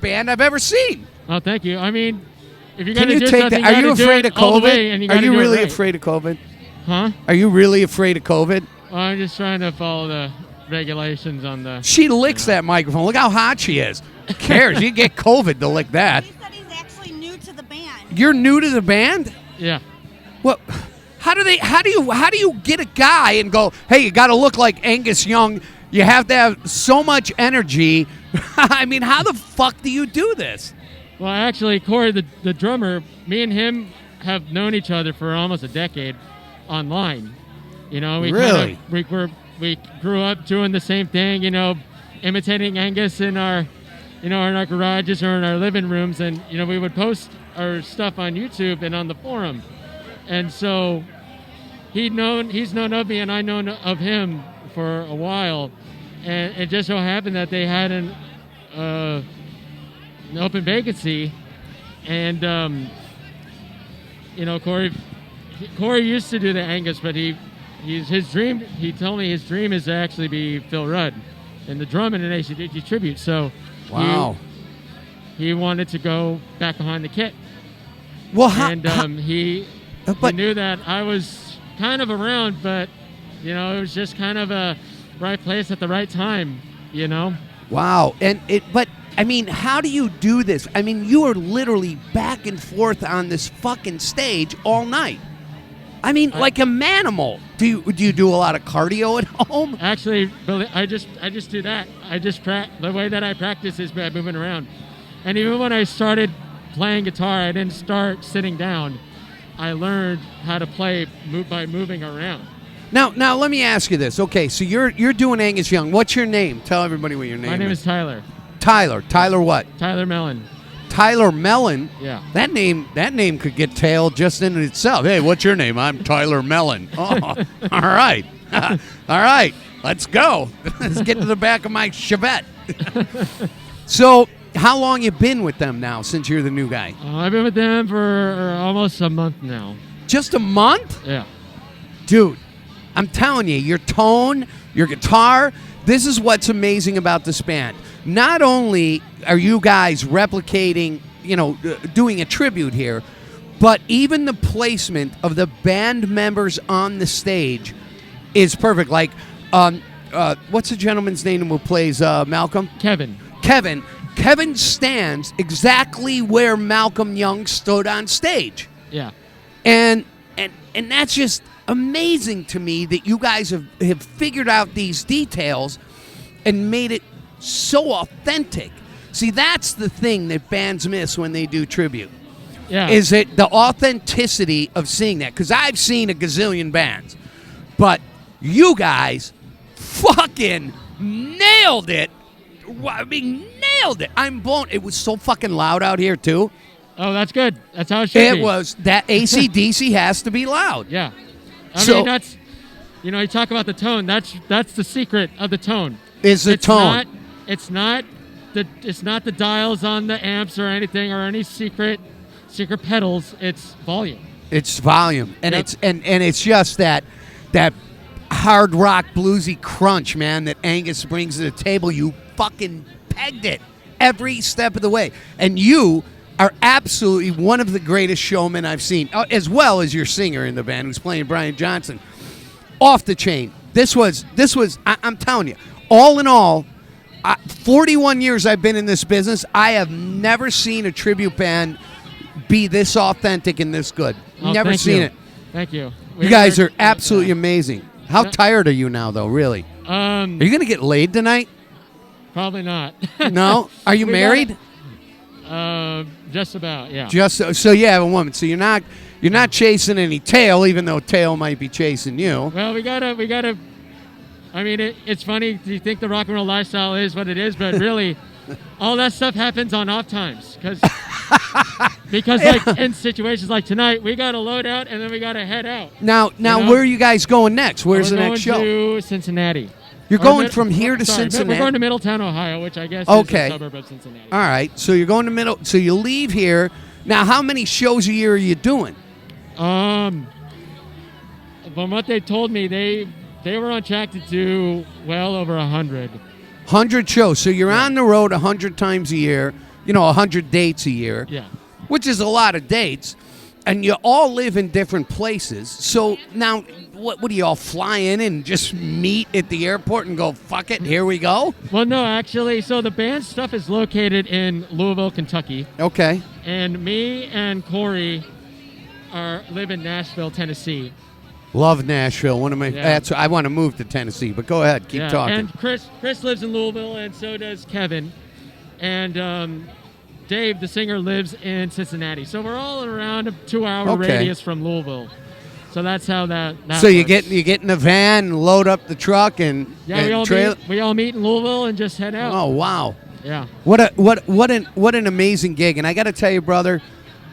band I've ever seen. Oh, thank you. If you're Can going to you do take something, that? Are you afraid of all the way, and COVID? you Are gotta you do it really right. afraid of COVID? Huh? Are you really afraid of COVID? Well, I'm just trying to follow the regulations on the... She licks that microphone. Look how hot she is. Who cares? You get COVID to lick that. He said he's actually new to the band. You're new to the band? Yeah. What? How do you get a guy and go, hey, you got to look like Angus Young. You have to have so much energy. How the fuck do you do this? Well, actually, Corey, the drummer, me and him have known each other for almost a decade online. You know, we Really? we grew up doing the same thing. You know, imitating Angus in our in our garages or in our living rooms, and we would post our stuff on YouTube and on the forum. And so he's known of me, and I known of him for a while. And it just so happened that they had an open vacancy, and Corey used to do the Angus, but he told me his dream is to actually be Phil Rudd in the drum in an AC/DC tribute. So Wow. he wanted to go back behind the kit. Well, he knew that I was kind of around, but it was just kind of a right place at the right time. Wow. But I mean, how do you do this? I mean, you are literally back and forth on this fucking stage all night. I mean, like a manimal. Do you do a lot of cardio at home? Actually, Billy, I just do that. The way that I practice is by moving around. And even when I started playing guitar, I didn't start sitting down. I learned how to play by moving around. Now let me ask you this. Okay, so you're doing Angus Young. What's your name? Tell everybody what your name is. My name is Tyler. Tyler what? Tyler Mellon. Tyler Mellon? Yeah. That name could get tailed just in itself. Hey, what's your name? I'm Tyler Mellon. Oh, all right. All right. Let's go. Let's get to the back of my Chevette. So, how long you been with them now since you're the new guy? I've been with them for almost a month now. Just a month? Yeah. Dude, I'm telling you, your tone, your guitar, this is what's amazing about this band. Not only are you guys replicating, doing a tribute here, but even the placement of the band members on the stage is perfect. Like, what's the gentleman's name who plays Malcolm? Kevin. Kevin stands exactly where Malcolm Young stood on stage. Yeah. And that's just amazing to me that you guys have figured out these details and made it so authentic. See, that's the thing that bands miss when they do tribute. Yeah. Is it the authenticity of seeing that? Because I've seen a gazillion bands, but you guys fucking nailed it. I mean, nailed it. I'm blown. It was so fucking loud out here, too. Oh, that's good. That's how it should be. It was. That AC/DC has to be loud. Yeah. I mean, that's, you talk about the tone. That's the secret of the tone. Is the tone. It's not the dials on the amps or anything or any secret pedals. It's volume. It's volume. And Yep. it's just that hard rock bluesy crunch, man, that Angus brings to the table. You fucking pegged it every step of the way. And you are absolutely one of the greatest showmen I've seen, as well as your singer in the band who's playing Brian Johnson. Off the chain. This was I'm telling you, all in all, 41 years I've been in this business, I have never seen a tribute band be this authentic and this good. Oh, Never seen it. Thank you. You guys are absolutely amazing. How tired are you now, though, really? Are you going to get laid tonight? Probably not. No? Are you married? Just about, yeah. So you have a woman. So you're not chasing any tail, even though tail might be chasing you. Well, we gotta. I mean, it's funny. You think the rock and roll lifestyle is what it is, but really, all that stuff happens on off times because like in situations like tonight, we gotta load out and then we gotta head out. Now, where are you guys going next? Where's the next show? We're going to Cincinnati. You're going from here to Cincinnati. Cincinnati? We're going to Middletown, Ohio, which I guess is a suburb of Cincinnati. All right. So you're going to So you leave here. Now, how many shows a year are you doing? From what they told me, they were on track to do well over 100. 100 shows. So you're on the road 100 times a year. 100 dates a year. Yeah. Which is a lot of dates. And you all live in different places. So now, what do you all fly in and just meet at the airport and go, fuck it, here we go? Well, no, actually. So the band's stuff is located in Louisville, Kentucky. Okay. And me and Corey live in Nashville, Tennessee. Love Nashville. One of my. Yeah. I want to move to Tennessee, but go ahead, keep talking. And Chris lives in Louisville, and so does Kevin. And Dave, the singer, lives in Cincinnati. So we're all around a 2-hour Okay. radius from Louisville. So that's how that So you works. get in the van and load up the truck and Yeah, we all trail. meet in Louisville and just head out. Oh wow! Yeah. What an amazing gig! And I got to tell you, brother,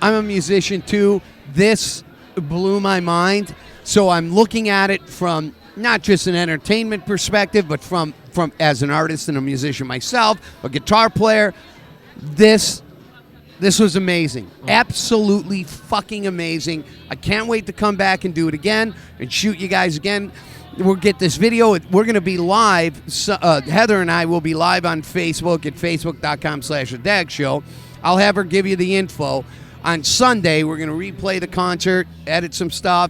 I'm a musician too. This blew my mind. So I'm looking at it from not just an entertainment perspective, but from as an artist and a musician myself, a guitar player. This was amazing. Absolutely fucking amazing. I can't wait to come back and do it again and shoot you guys again. We'll get this video. We're going to be live. Heather and I will be live on Facebook at facebook.com/The DAG Show. I'll have her give you the info. On Sunday, we're going to replay the concert, edit some stuff,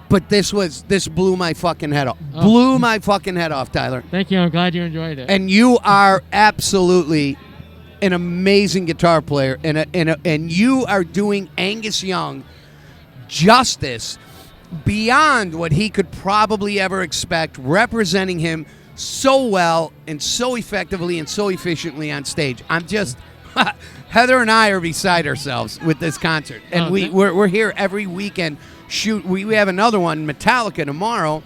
but this blew my fucking head off. Oh. Blew my fucking head off, Tyler. Thank you. I'm glad you enjoyed it. And you are absolutely an amazing guitar player, and you are doing Angus Young justice beyond what he could probably ever expect, representing him so well and so effectively and so efficiently on stage. I'm just Heather and I are beside ourselves with this concert, and we're here every weekend. Shoot, we have another one, Metallica, tomorrow,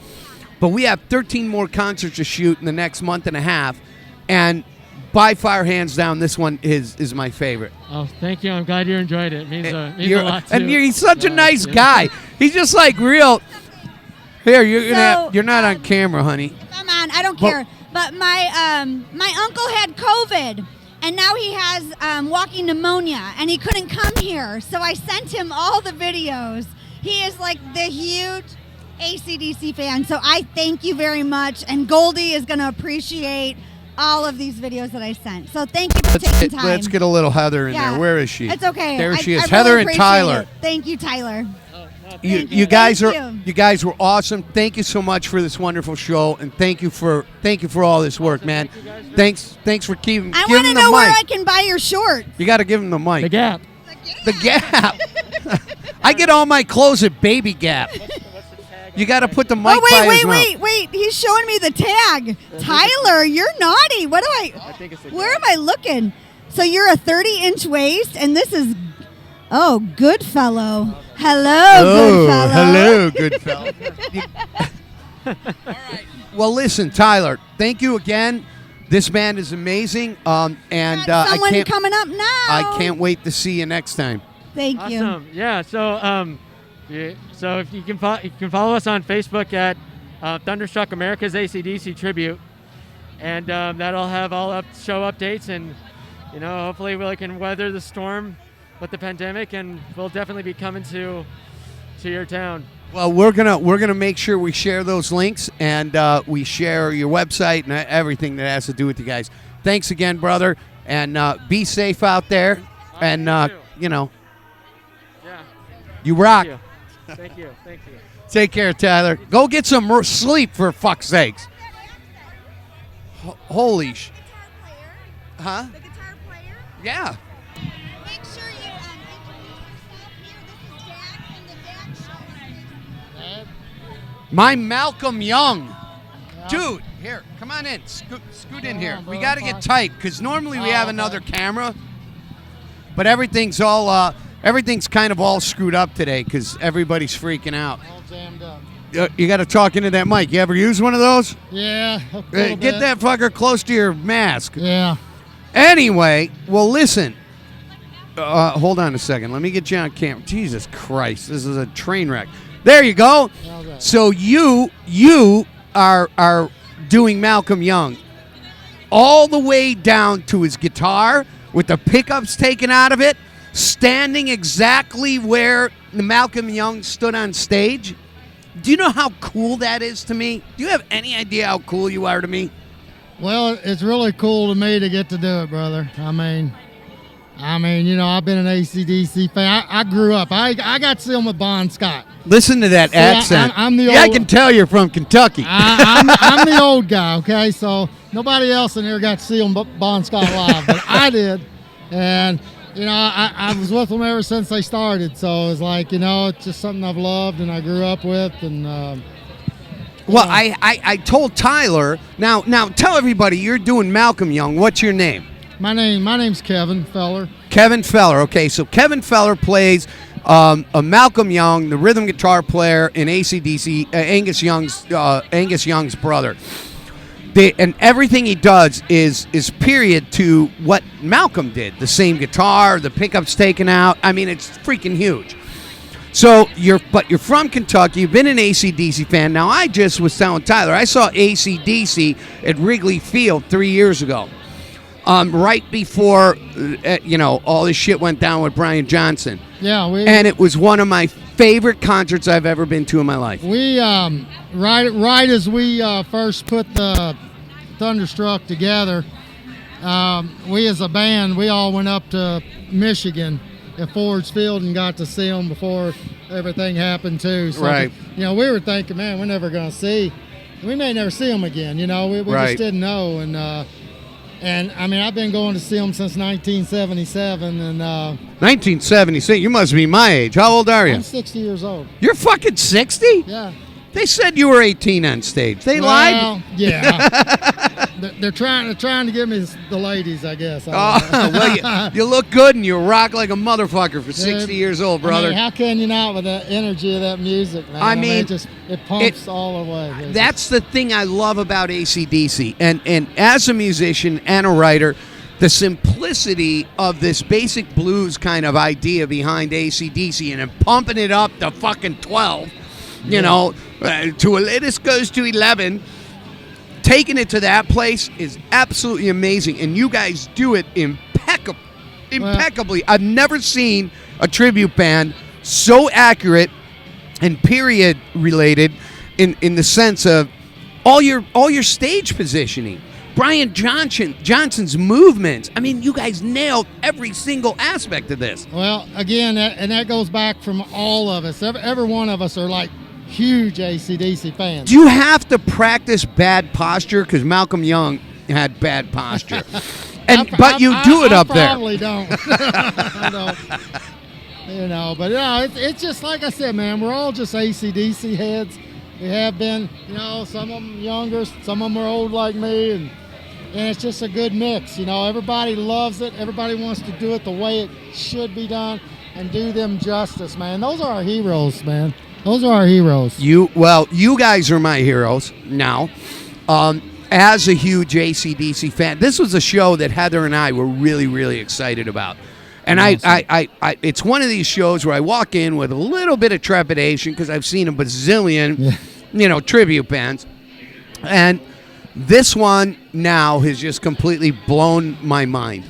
but we have 13 more concerts to shoot in the next month and a half, and by far, hands down, this one is my favorite. Oh, thank you. I'm glad you enjoyed it. It means a lot too. And he's such a nice guy. He's just like real. Here, you're not on camera, honey. Come on, I don't care. But my uncle had COVID, and now he has walking pneumonia, and he couldn't come here. So I sent him all the videos. He is like the huge AC/DC fan. So I thank you very much. And Goldie is going to appreciate all of these videos that I sent. So thank you for taking time. Let's get a little Heather in Yeah. there. Where is she? It's okay. There she is. I Heather really and appreciate Tyler. it. Thank you, Tyler. You guys Thank you guys were awesome. Thank you so much for this wonderful show, and thank you for all this work, man. Thanks for giving I want to the know where mic. I can buy your shorts. You got to give him the mic. The Gap. The Gap. I get all my clothes at Baby Gap. You got to put the mic by his mouth. Wait. He's showing me the tag. Tyler, you're naughty. What do where am I looking? So you're a 30-inch waist, and this is, Goodfellow. Hello, Goodfellow. All right. Well, listen, Tyler, thank you again. This band is amazing, and someone coming up now. I can't wait to see you next time. Thank you. Awesome. Yeah. So if you can follow us on Facebook at Thunderstruck America's AC/DC Tribute, and that'll have all show updates, and hopefully we can weather the storm with the pandemic, and we'll definitely be coming to your town. Well, we're gonna make sure we share those links, and we share your website and everything that has to do with you guys. Thanks again, brother, and be safe out there, and Yeah. you rock. Thank you. Take care, Tyler. Go get some sleep, for fuck's sakes. Holy sh... Huh? The guitar player. Yeah. Make sure you introduce yourself here. This is DAG from the DAG Show. My Malcolm Young. Dude, here, come on in. Scoot in here. We got to get tight, because normally we have another camera, but everything's kind of all screwed up today because everybody's freaking out. All jammed up. You got to talk into that mic. You ever use one of those? Yeah. Get that fucker close to your mask. Yeah. Anyway, well, listen. Hold on a second. Let me get you on camera. Jesus Christ, this is a train wreck. There you go. Okay. So you are doing Malcolm Young all the way down to his guitar with the pickups taken out of it, standing exactly where Malcolm Young stood on stage. Do you know how cool that is to me? Do you have any idea how cool you are to me? Well, it's really cool to me to get to do it, brother. I mean, I've been an AC/DC fan. I grew up. I got to see him with Bon Scott. Listen to that accent. I'm the I old- can tell you're from Kentucky. I'm the old guy, okay? So nobody else in here got to see him but Bon Scott live, but I did. And, I was with them ever since they started. So it's like, it's just something I've loved and I grew up with. And Well, I told Tyler. Now tell everybody you're doing Malcolm Young. What's your name? My name's Kevin Feller. Kevin Feller. Okay, so Kevin Feller plays a Malcolm Young, the rhythm guitar player in AC/DC, Angus Young's brother. And everything he does is period to what Malcolm did. The same guitar, the pickups taken out. I mean, it's freaking huge. So you're from Kentucky. You've been an AC/DC fan. Now, I just was telling Tyler, I saw AC/DC at Wrigley Field 3 years ago, right before all this shit went down with Brian Johnson. Yeah, and it was one of my favorite concerts I've ever been to in my life. We right as we first put the Thunderstruck together, we as a band, we all went up to Michigan at Ford's Field and got to see them before everything happened too. So, right. We were thinking, man, we're never going to see. We may never see them again. We right. just didn't know. And I mean, I've been going to see them since 1977. And 1976. You must be my age. How old are you? I'm 60 years old. You're fucking 60? Yeah. They said you were 18 on stage. They lied. Yeah. they're trying to give me the ladies, I guess. Well, you look good and you rock like a motherfucker for 60 years old, brother. I mean, how can you not with the energy of that music, man? I mean, it pumps all the way. That's the thing I love about AC/DC. And as a musician and a writer, the simplicity of this basic blues kind of idea behind AC/DC and then pumping it up to fucking 12. To a latest goes to 11. Taking it to that place is absolutely amazing, and you guys do it impeccably. I've never seen a tribute band so accurate and period related in the sense of all your stage positioning. Brian Johnson's movements. I mean, you guys nailed every single aspect of this. Well, again, that goes back from all of us. Every one of us are like huge AC/DC fans. Do you have to practice bad posture? Because Malcolm Young had bad posture. But you do it up there. I probably don't. I don't. It's just like I said, man, we're all just AC/DC heads. We have been, some of them younger, some of them are old like me, and it's just a good mix. Everybody loves it. Everybody wants to do it the way it should be done and do them justice, man. Those are our heroes, man. Those are our heroes. You guys are my heroes now. As a huge AC/DC fan, this was a show that Heather and I were really, really excited about. And awesome. I it's one of these shows where I walk in with a little bit of trepidation because I've seen a bazillion, tribute bands. And this one now has just completely blown my mind.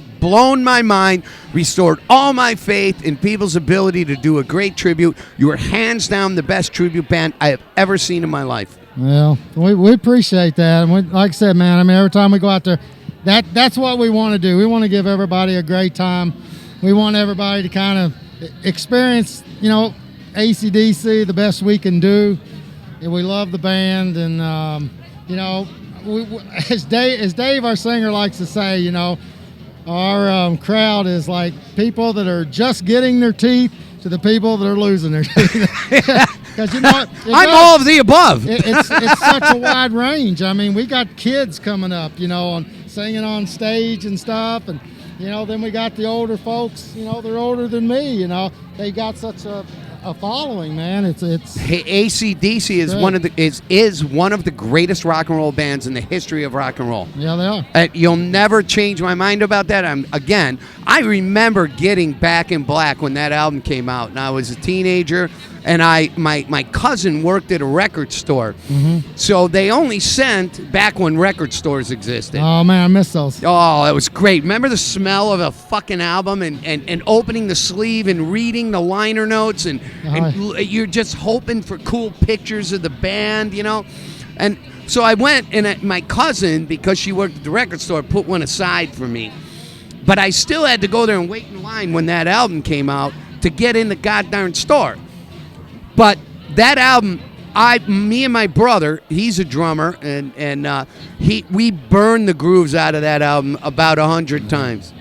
Restored all my faith in people's ability to do a great tribute. You are hands down the best tribute band I have ever seen in my life. Well, we appreciate that. And like I said, man, I mean, every time we go out there, that's what we want to do. We want to give everybody a great time. We want everybody to kind of experience, AC/DC the best we can do. And we love the band. And, as Dave, our singer, likes to say, our crowd is like people that are just getting their teeth to the people that are losing their teeth. Because I'm all of the above. It's such a wide range. I mean, we got kids coming up, singing on stage and stuff, and then we got the older folks. They're older than me. They got such a following, man. It's AC/DC is one of the greatest rock and roll bands in the history of rock and roll. Yeah, they are. You'll never change my mind about that. I remember getting Back in Black when that album came out, and I was a teenager, and my cousin worked at a record store, so they only sent back when record stores existed. Oh man, I miss those. Oh, it was great. Remember the smell of a fucking album and opening the sleeve and reading the liner notes and you're just hoping for cool pictures of the band, And so I went, and my cousin, because she worked at the record store, put one aside for me. But I still had to go there and wait in line when that album came out to get in the goddamn store. But that album, me and my brother, he's a drummer, and we burned the grooves out of that album about 100 times.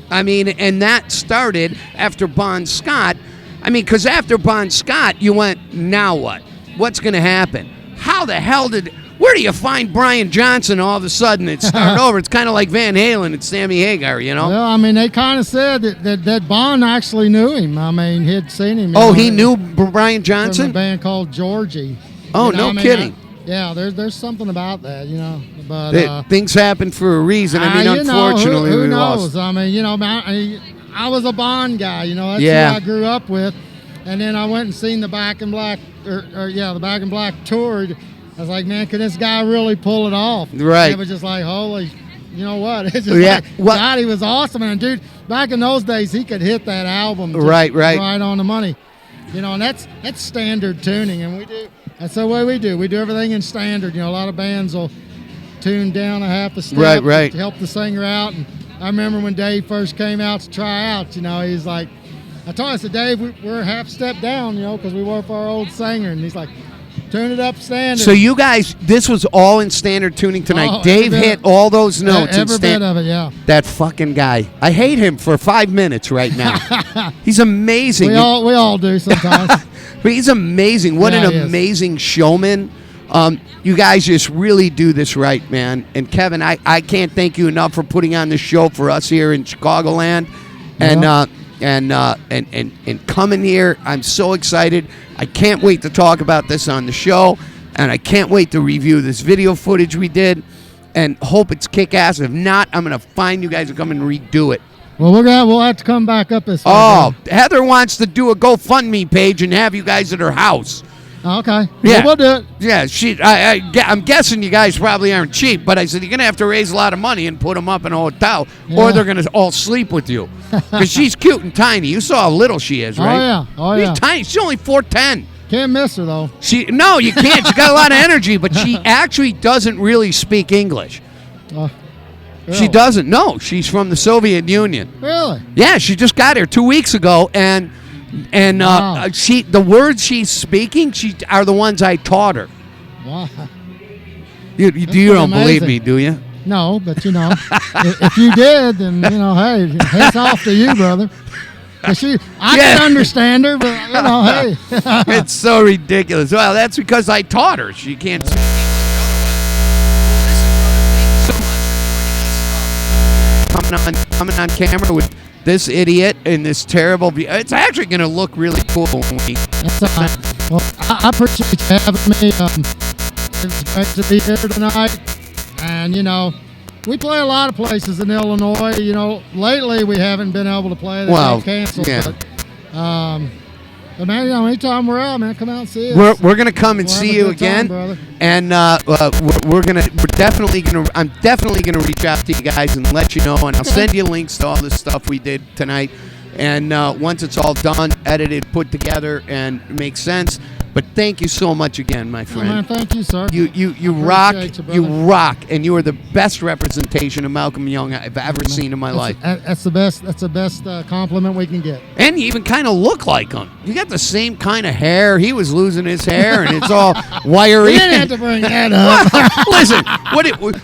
I mean, and that started after Bon Scott. I mean, because after Bon Scott, you went, now what? What's going to happen? How the hell Where do you find Brian Johnson all of a sudden? It started over. It's kind of like Van Halen and Sammy Hagar, you know? Well, I mean, they kind of said that Bond actually knew him. I mean, he'd seen him. Oh, he knew Brian Johnson? From a band called Georgie. Oh, no kidding. Yeah, there's something about that, you know. But things happen for a reason. I mean, unfortunately, who we knows? lost. I mean, you know, I was a Bond guy, you know. That's Yeah. who I grew up with. And then I went and seen the Back in Black, the Back in Black tour. I was like, man, can this guy really pull it off? Right. It was just like, holy, you know what? It's just Yeah. like, God, he was awesome. And dude, back in those days, he could hit that album just Right. right on the money. You know, and that's standard tuning, and we do. That's the way we do. We do everything in standard. You know, a lot of bands will tune down a half a step Right. to help the singer out. And I remember when Dave first came out to try out, you know, he's like, I told him, I said, Dave, we're a half step down, you know, because we were for our old singer. And he's like, tune it up standard. So you guys, this was all in standard tuning tonight. Oh, Dave hit all those notes. Every bit of it, yeah. That fucking guy. I hate him for 5 minutes right now. He's amazing. We all do sometimes. But he's amazing. What Yeah, an he is. amazing showman. You guys just really do this right, man. And Kevin, I can't thank you enough for putting on this show for us here in Chicagoland. And coming here. I'm so excited. I can't wait to talk about this on the show, and I can't wait to review this video footage we did, and hope it's kick-ass. If not, I'm gonna find you guys and come and redo it. Well, we'll have to come back up this way. Oh, Heather wants to do a GoFundMe page and have you guys at her house. Okay. Yeah. We'll do it. Yeah, I'm guessing you guys probably aren't cheap, but I said you're going to have to raise a lot of money and put them up in a hotel, or Yeah. they're going to all sleep with you. Because she's cute and tiny. You saw how little she is, right? Oh, yeah. She's tiny. She's only 4'10". Can't miss her, though. No, you can't. She's got a lot of energy, but she actually doesn't really speak English. Really? She doesn't. No, she's from the Soviet Union. Really? Yeah, she just got here 2 weeks ago, and Wow. the words she's speaking are the ones I taught her. Wow. You don't believe amazing. me, do you? No, but, you know, if you did, then, you know, hey, hats off to you, brother. 'Cause I can understand her, but, you know, hey. It's so ridiculous. Well, that's because I taught her. She can't speak English otherwise. Well, listen, brother, thank you so much for joining us. Coming on camera with this idiot in this terrible view. It's actually going to look really cool when we... That's all right. Well, I appreciate you having me. It's great to be here tonight. And, you know, we play a lot of places in Illinois. You know, lately we haven't been able to play. They got canceled. yeah. But man, you know, anytime we're out, man, come out and see us. We're gonna come and We'll see have a you good time, again, brother. and I'm definitely gonna reach out to you guys and let you know, and I'll send you links to all the stuff we did tonight. And once it's all done, edited, put together, and makes sense. But thank you so much again, my Oh, friend. man, thank you, sir. You I rock, appreciate you brother. rock, and you are the best representation of Malcolm Young I've ever seen in my life. That's the best. That's the best compliment we can get. And you even kind of look like him. You got the same kind of hair. He was losing his hair, and it's all wiry. You didn't have to bring that up.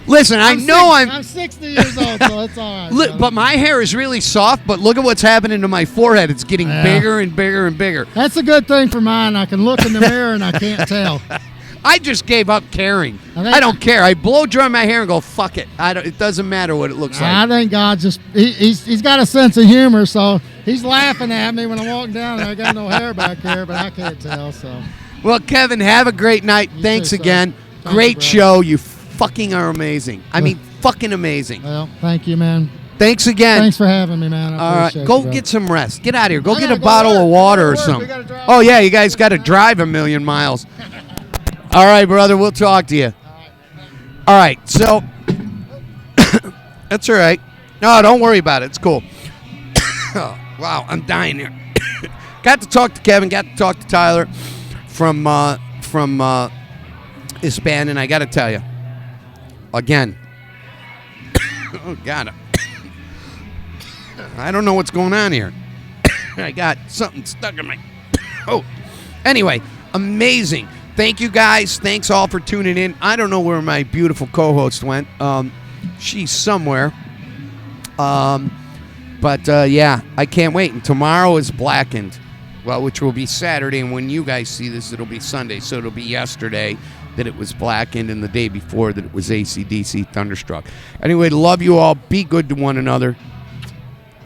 Listen. I'm 60 years old, so it's all right. brother. But my hair is really soft. But look at what's happening to my forehead. It's getting Yeah. bigger and bigger and bigger. That's a good thing for mine. I can look in the mirror and I can't tell. I just gave up caring. I think- I don't care. I blow dry my hair and go, fuck it. It doesn't matter what it looks I like. think God just he's got a sense of humor, so he's laughing at me when I'm walking down there. I got no hair back here, but I can't tell. So Well, Kevin, have a great night. You Thanks too, sir. again. Thank Great you, brother. show. You fucking are amazing. I mean, fucking amazing. well, thank you, man. Thanks again. Thanks for having me, man. I All right, appreciate go you, brother. get some rest. Get out of here. Go I get a gotta go bottle work. of water I or gotta work. something. We gotta drive Oh, yeah, you guys got to drive 1,000,000 miles. All right, brother, we'll talk to you. All right, so that's all right. No, don't worry about it. It's cool. Oh, wow, I'm dying here. Got to talk to Kevin, got to talk to Tyler from his band, and I got to tell you, again, oh, God, I don't know what's going on here. I got something stuck in my... Oh, anyway, amazing. Thank you, guys. Thanks all for tuning in. I don't know where my beautiful co-host went. She's somewhere. But yeah, I can't wait. And tomorrow is Blackened, well, which will be Saturday. And when you guys see this, it'll be Sunday. So it'll be yesterday. that it was Blackened, and the day before that it was AC/DC Thunderstruck. Anyway, love you all. Be good to one another.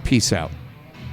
Peace out.